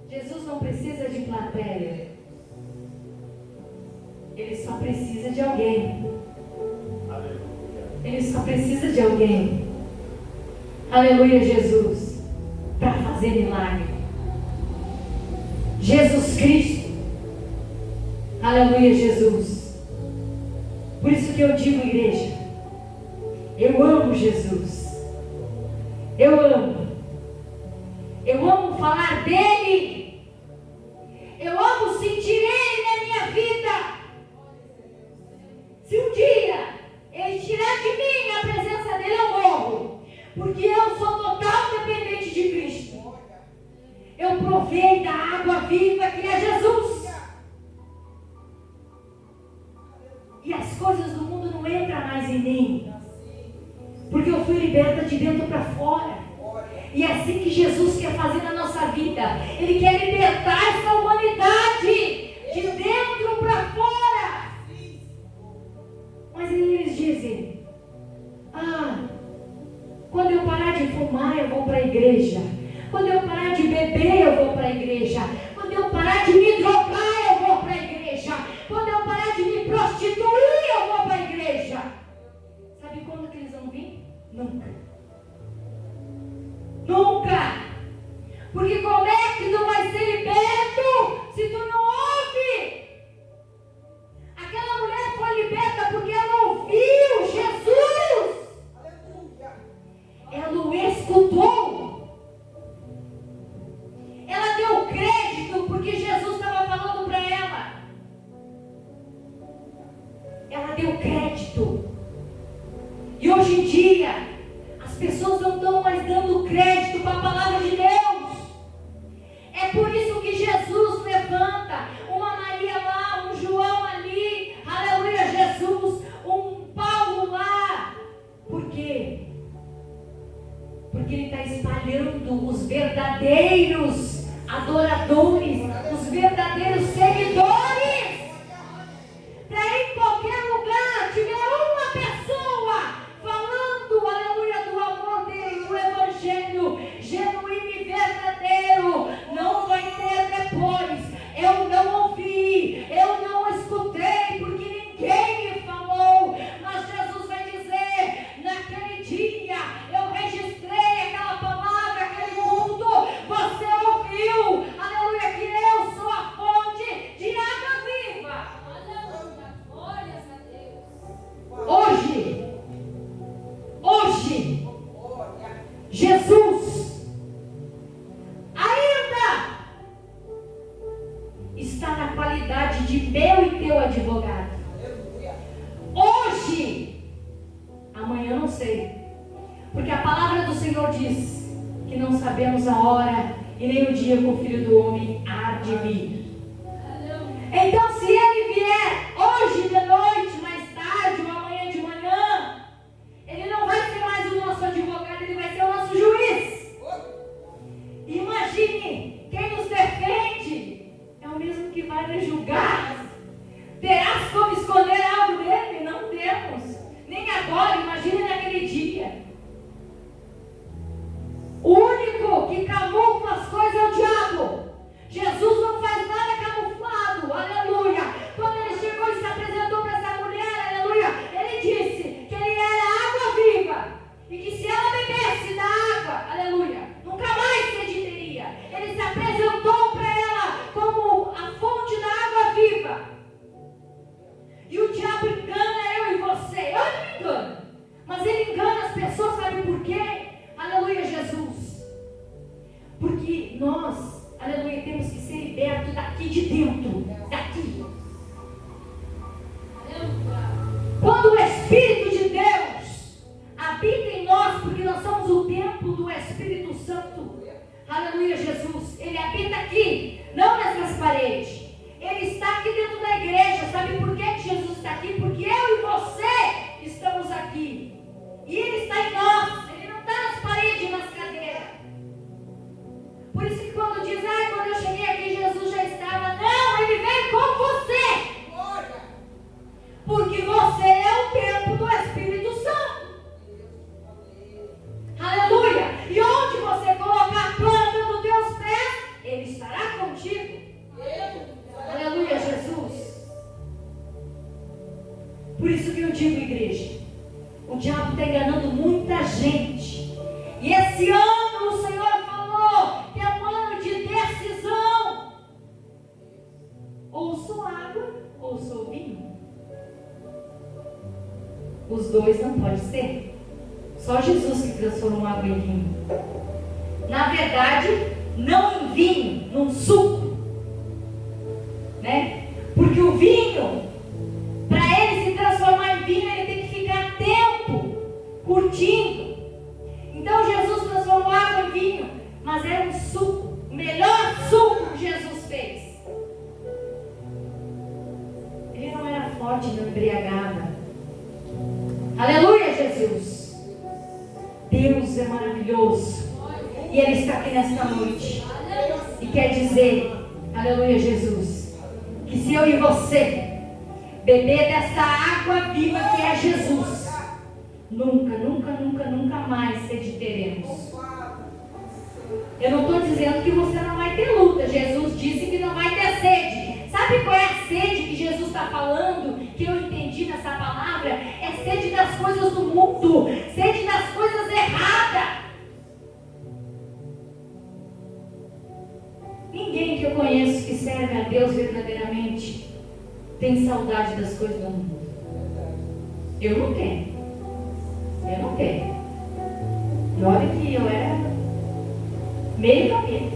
Jesus não precisa de plateia. Ele só precisa de alguém. Ele só precisa de alguém. Aleluia, Jesus, para fazer milagre. Jesus Cristo. Aleluia, Jesus. Por isso que eu digo, igreja, eu amo Jesus. Eu amo. Eu amo falar dele. Eu amo sentir ele na minha vida. Se um dia ele tirar de mim a presença dele, eu morro. Porque eu sou total dependente de Cristo. Eu provei da água viva que é Jesus. E as coisas do mundo não entram mais em mim. Porque eu fui liberta de dentro para fora. E é assim que Jesus quer fazer na nossa vida. Ele quer libertar essa humanidade de dentro para fora. Mas eles dizem: quando eu parar de fumar, eu vou para a igreja. Quando eu parar de beber, eu vou para a igreja. Quando eu parar de me drogar, eu vou para a igreja. Quando eu parar de me prostituir, eu vou para a igreja. Sabe quando que eles vão vir? Nunca. Nunca. Porque como é que tu vai ser liberto se tu não ouve? Aquela mulher foi liberta porque ela ouviu Jesus. Ela o escutou. Ela deu crédito porque Jesus estava falando para ela. Ela deu crédito. E hoje em dia, as pessoas não estão mais dando crédito para a palavra de Deus. É por isso que Jesus levanta uma Maria lá, um João ali, aleluia, Jesus, um Paulo lá. Por quê? Porque ele está espalhando os verdadeiros adoradores, os verdadeiros seguidores. Para em qualquer lugar tiver uma pessoa falando, aleluia, do amor dele, do evangelho genuíno e verdadeiro, não vai ter depois. Eu não ouvi, eu não escutei, porque ninguém me falou. Mas Jesus vai dizer, naquele dia, eu registrei aquela palavra, aquele mundo. Você ouviu, aleluia, que eu sou de meu e teu advogado. Hoje, amanhã eu não sei, porque a palavra do Senhor diz que não sabemos a hora e nem o dia que o Filho do Homem há de vir. Então, se ele vier hoje de noite, mais tarde ou amanhã de manhã, ele não vai ser mais o nosso advogado, ele vai ser o nosso juiz. Imagine, quem nos defende é o mesmo que vai nos julgar. Terás como escolher algo dele? Não temos. Nem agora, imagine naquele dia. O único que camufla as coisas é o diabo. Jesus não faz nada camuflado, aleluia. Quando ele chegou e se apresentou para essa mulher, aleluia, ele disse que ele era água viva e que se ela bebesse da água, aleluia, nunca mais sede teria. Ele se apresentou para ela como a fonte da água viva. E o diabo engana eu e você. Eu não me engano, mas ele engana as pessoas, sabe por quê? Aleluia, Jesus. Porque nós, aleluia, temos que ser libertos daqui de dentro. Daqui. Quando o Espírito de Deus habita em nós, porque nós somos o templo do Espírito Santo. Aleluia, Jesus. Ele habita aqui, não nessas paredes. Ele está aqui dentro da igreja. Sabe por que Jesus está aqui? Porque eu e você estamos aqui. E ele está em nós. Ele não está nas paredes, nas cadeiras. Por isso que quando diz, quando eu cheguei aqui, Jesus já estava. Não, ele veio com você. Porque você é o templo do Espírito Santo. Aleluia. E onde você colocar a planta dos teus pés, ele estará contigo. Aleluia, Jesus. Por isso que eu digo, igreja, o diabo está enganando muita gente. E esse ano o Senhor falou que é um ano de decisão. Ou sou água, ou sou vinho. Os dois não pode ser. Só Jesus que transformou água em vinho. Na verdade, não em vinho, num suco. Né? Porque o vinho, para ele se transformar em vinho, ele tem que ficar tempo curtindo. Então Jesus transformou água em vinho, mas era um suco, o melhor suco que Jesus fez. Ele não era forte, não embriagava. Aleluia, Jesus. Deus é maravilhoso e Ele está aqui nesta noite e quer dizer, aleluia, Jesus, que se eu e você beber dessa água viva que é Jesus, nunca, nunca, nunca, nunca mais sede teremos. Eu não estou dizendo que você não vai ter luta. Jesus disse que não vai ter sede. Sabe qual é a sede que Jesus está falando, que eu entendi nessa palavra? É sede das coisas do mundo, sede das coisas erradas. Ninguém que eu conheço que serve a Deus verdadeiramente tem saudade das coisas do mundo. Eu não tenho. Eu não tenho. E olha que eu era meio caminho,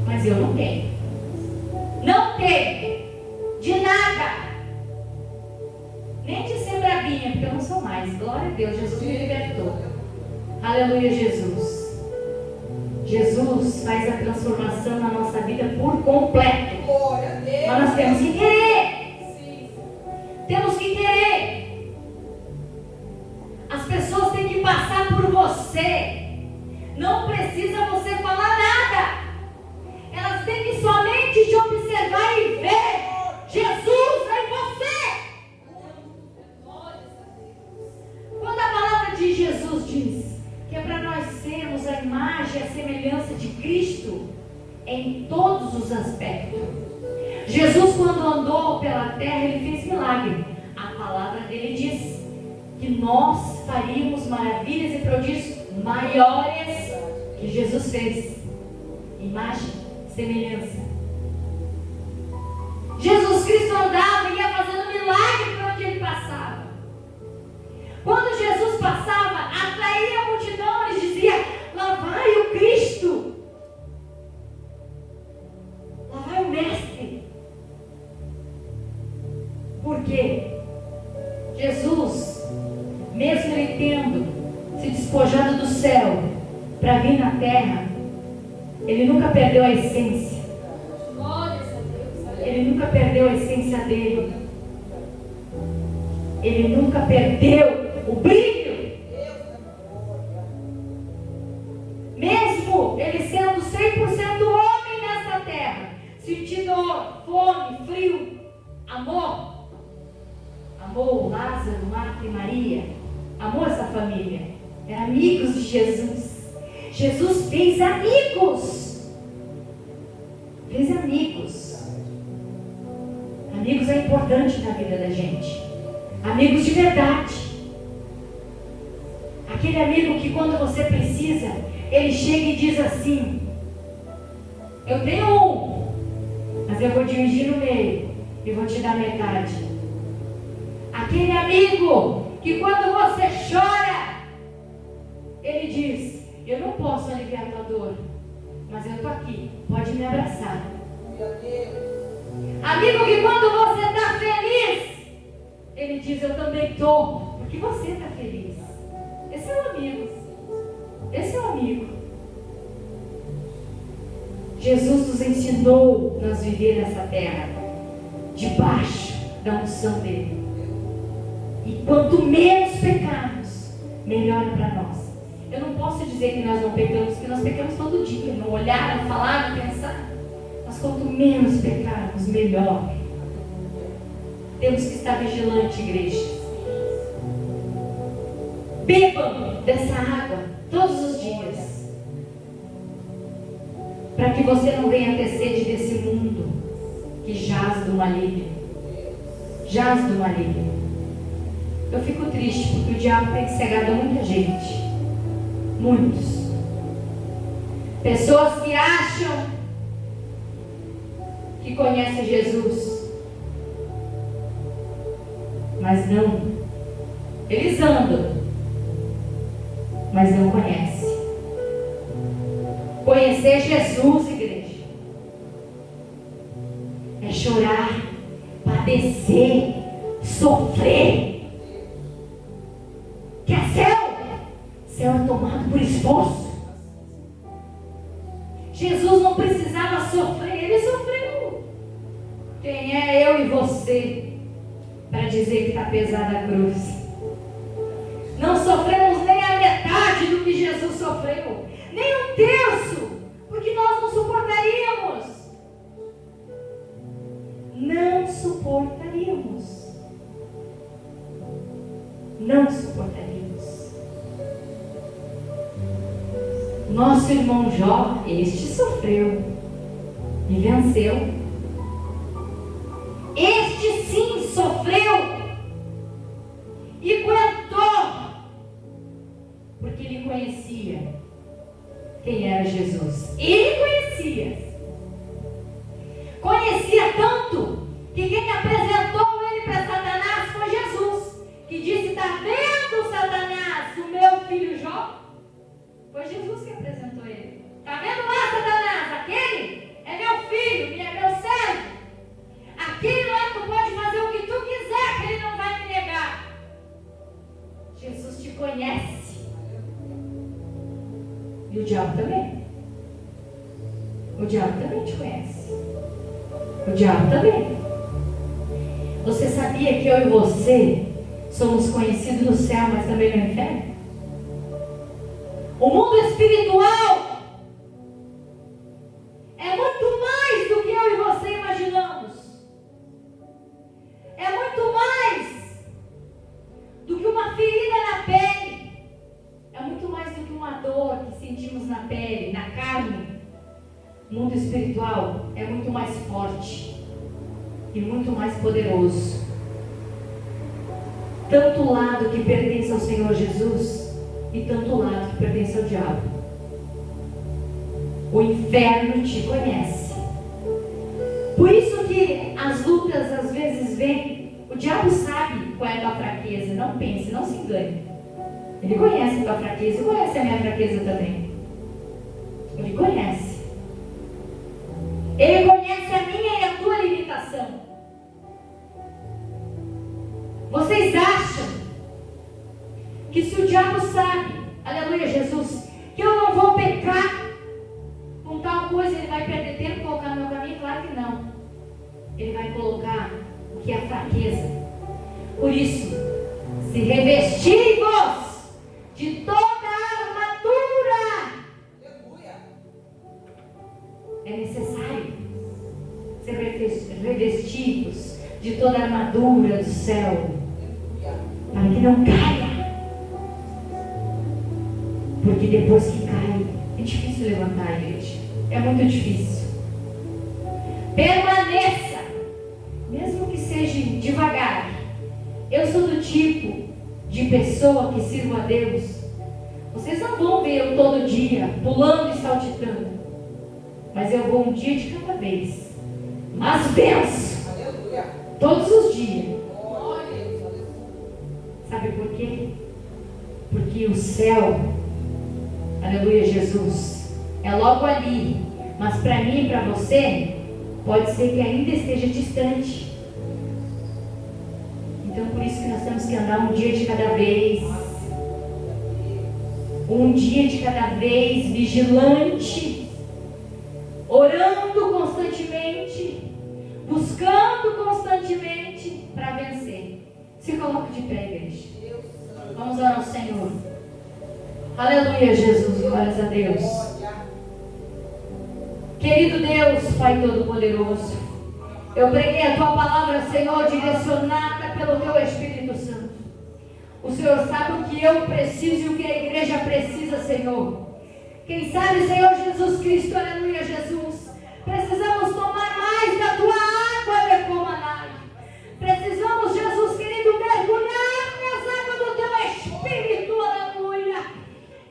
mas eu não tenho. Não tenho de nada. Nem de ser bravinha, porque eu não sou mais. Glória a Deus, Jesus me libertou. Aleluia, Jesus. Jesus faz a transformação na nossa vida por completo. Mas nós temos que querer. Temos que querer. As pessoas têm que passar por você. Não precisa você falar nada. Elas têm que somente te observar e ver Jesus em você. Quando a palavra de Jesus diz que é para nós sermos a imagem e a semelhança de Cristo em todos os aspectos. Jesus, quando andou pela terra, ele fez milagre. A palavra dele diz que nós faríamos maravilhas e prodígios maiores que Jesus fez. Imagem, semelhança. Jesus Cristo andava e ia fazendo milagre por onde ele passava. Quando Jesus passava, atraía a multidão, ele dizia: lá vai o Cristo, lá vai o Mestre. Davi na terra, ele nunca perdeu a essência. Glórias a Deus. Aleluia. Ele nunca perdeu a essência dele. Ele nunca perdeu o brilho. Mesmo ele sendo 100% homem nessa terra, sentindo fome, frio, amor. Amou Lázaro, Marta e Maria. Amou essa família. Eram amigos de Jesus. Jesus fez amigos. Fez amigos. Amigos é importante na vida da gente. Amigos de verdade. Aquele amigo que quando você precisa, ele chega e diz assim: eu tenho um, mas eu vou dividir no meio e vou te dar metade. Aquele amigo que quando você chora, ele diz: eu não posso aliviar a tua dor, mas eu estou aqui, pode me abraçar. Amigo que quando você está feliz, ele diz: eu também estou, porque você está feliz. Esse é o amigo. Esse é o amigo. Jesus nos ensinou a viver nessa terra, debaixo da unção dele. E quanto menos pecarmos, melhor para nós. Eu não posso dizer que nós não pecamos, porque nós pecamos todo dia, no olhar, no falar, no pensar. Mas quanto menos pecarmos, melhor. Temos que estar vigilantes, igreja. Bebam dessa água todos os dias, para que você não venha ter sede desse mundo que jaz do maligno. Jaz do maligno. Eu fico triste porque o diabo tem cegado muita gente. Muitos. Pessoas que acham que conhecem Jesus, mas não. Eles andam, mas não conhecem. Conhecer Jesus, igreja, é chorar, padecer, sofrer. Que é céu? Céu é tomado por esforço. Jesus não precisava sofrer, ele sofreu. Quem é eu e você para dizer que está pesada a cruz? Não sofremos nem a metade do que Jesus sofreu, nem um terço, porque nós não suportaríamos. Não suportaríamos. Não suportaríamos. Nosso irmão Jó, este sofreu e venceu. Este sim sofreu e aguentou, porque ele conhecia quem era Jesus. Ele conhecia. Conhecia tanto que quem apresentou ele para Satanás foi Jesus, que disse: está vendo, Satanás, o meu filho Jó? Foi Jesus que apresentou ele. Está vendo lá, Satanás? Aquele é meu filho, é meu servo. Aquele lá tu pode fazer o que tu quiser, que ele não vai me negar. Jesus te conhece. E o diabo também. O diabo também te conhece. O diabo também. Você sabia que eu e você somos conhecidos no céu, mas também no inferno? O mundo espiritual é muito mais do que eu e você imaginamos. É muito mais do que uma ferida na pele. É muito mais do que uma dor que sentimos na pele, na carne. O mundo espiritual é muito mais forte e muito mais poderoso. Tanto o lado que pertence ao Senhor Jesus e tanto o lado que pertence ao diabo. O inferno te conhece. Por isso que as lutas às vezes vêm. O diabo sabe qual é a tua fraqueza. Não pense, não se engane. Ele conhece a tua fraqueza e conhece a minha fraqueza também. Ele conhece. Ele conhece a minha e a tua limitação. Vocês acham que se o diabo sabe, aleluia Jesus, que eu não vou pecar que a fraqueza. Por isso, se revestir-vos de toda a armadura. É necessário ser revestidos de toda a armadura do céu, para que não caia. Porque depois que cai, é difícil levantar, gente. É muito difícil. Permaneça, mesmo que seja devagar. Eu sou do tipo de pessoa que sirvo a Deus. Vocês não vão ver eu todo dia pulando e saltitando, mas eu vou um dia de cada vez. Mas venço todos os dias. Sabe por quê? Porque o céu, aleluia, Jesus, é logo ali. Mas para mim e para você, pode ser que ainda esteja distante. Então por isso que nós temos que andar um dia de cada vez. Um dia de cada vez, vigilante, orando constantemente, buscando constantemente para vencer. Se coloque de pé, igreja. Vamos orar ao Senhor. Aleluia, Jesus, glórias a Deus. Querido Deus, Pai Todo-Poderoso, eu preguei a Tua palavra, Senhor, direcionada pelo Teu Espírito Santo. O Senhor sabe o que eu preciso e o que a igreja precisa, Senhor. Quem sabe, Senhor Jesus Cristo, aleluia, Jesus, precisamos tomar mais da Tua água, Lecomanai. Precisamos, Jesus querido, mergulhar nas águas do Teu Espírito, aleluia.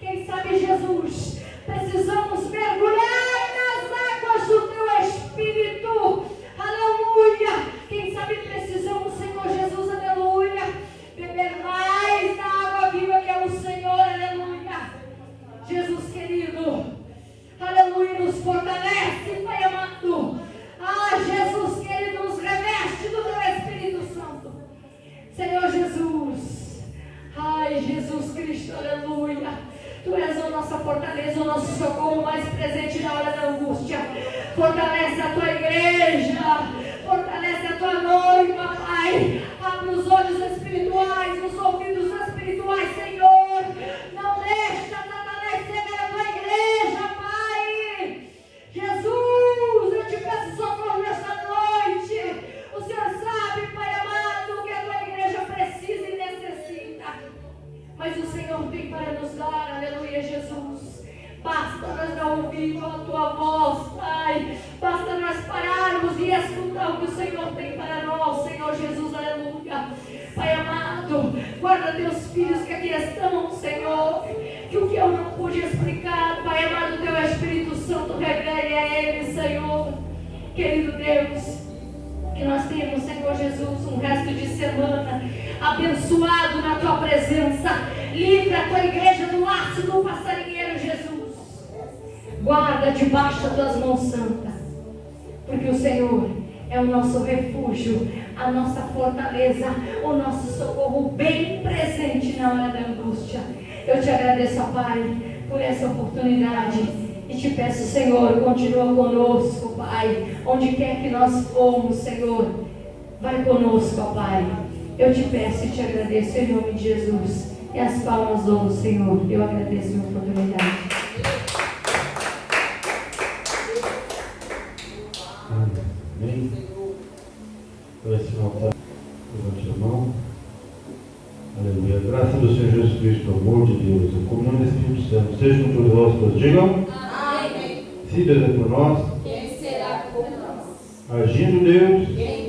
Quem sabe, Jesus, precisamos mergulhar nas águas do Teu Espírito, aleluia. Quem sabe precisamos, Senhor Jesus, aleluia, beber mais da água viva que é o Senhor, aleluia. Jesus querido, aleluia, nos fortalece, Pai amado. Jesus querido, nos reveste do Teu Espírito Santo, Senhor Jesus. Jesus Cristo, aleluia. Tu és a nossa fortaleza, o nosso socorro mais presente na hora da angústia. Fortalece a Tua igreja, fortalece a Tua noiva, Pai. Abre os olhos espirituais, os ouvidos espirituais, Senhor. Não deixa Satanás cegar a Tua igreja, Pai. Jesus, eu te peço socorro nesta noite. O Senhor sabe, Pai amado, o que a Tua igreja precisa e necessita. Mas o Senhor tem para nos dar, aleluia, Jesus. Basta nós dar ouvido à Tua voz, Pai. Basta nós pararmos e escutar o que o Senhor tem para nós, Senhor Jesus, aleluia. Pai amado, guarda Teus filhos que aqui estão, Senhor. Que o que eu não pude explicar, Pai amado, Teu Espírito Santo revele a eles, Senhor. Querido Deus, que nós tenhamos, Senhor Jesus, um resto de semana abençoado na Tua presença. Livra a Tua igreja do laço do passarinheiro, Jesus. Guarda debaixo das Tuas mãos santas, porque o Senhor é o nosso refúgio, a nossa fortaleza, o nosso socorro bem presente na hora da angústia. Eu te agradeço, ó Pai, por essa oportunidade e te peço, Senhor, continua conosco, Pai, onde quer que nós formos, Senhor, vai conosco, ó Pai. Eu te peço e te agradeço em nome de Jesus. E as palmas dou ao Senhor. Eu agradeço a oportunidade. Amém. Por esse altar, levante a mão. Aleluia. Graça do Senhor Jesus Cristo, o amor de Deus, a comunhão do Espírito Santo, sejam todos nós, todos digam. Amém. Se Deus é por nós, Quem será por nós? agindo Deus, Quem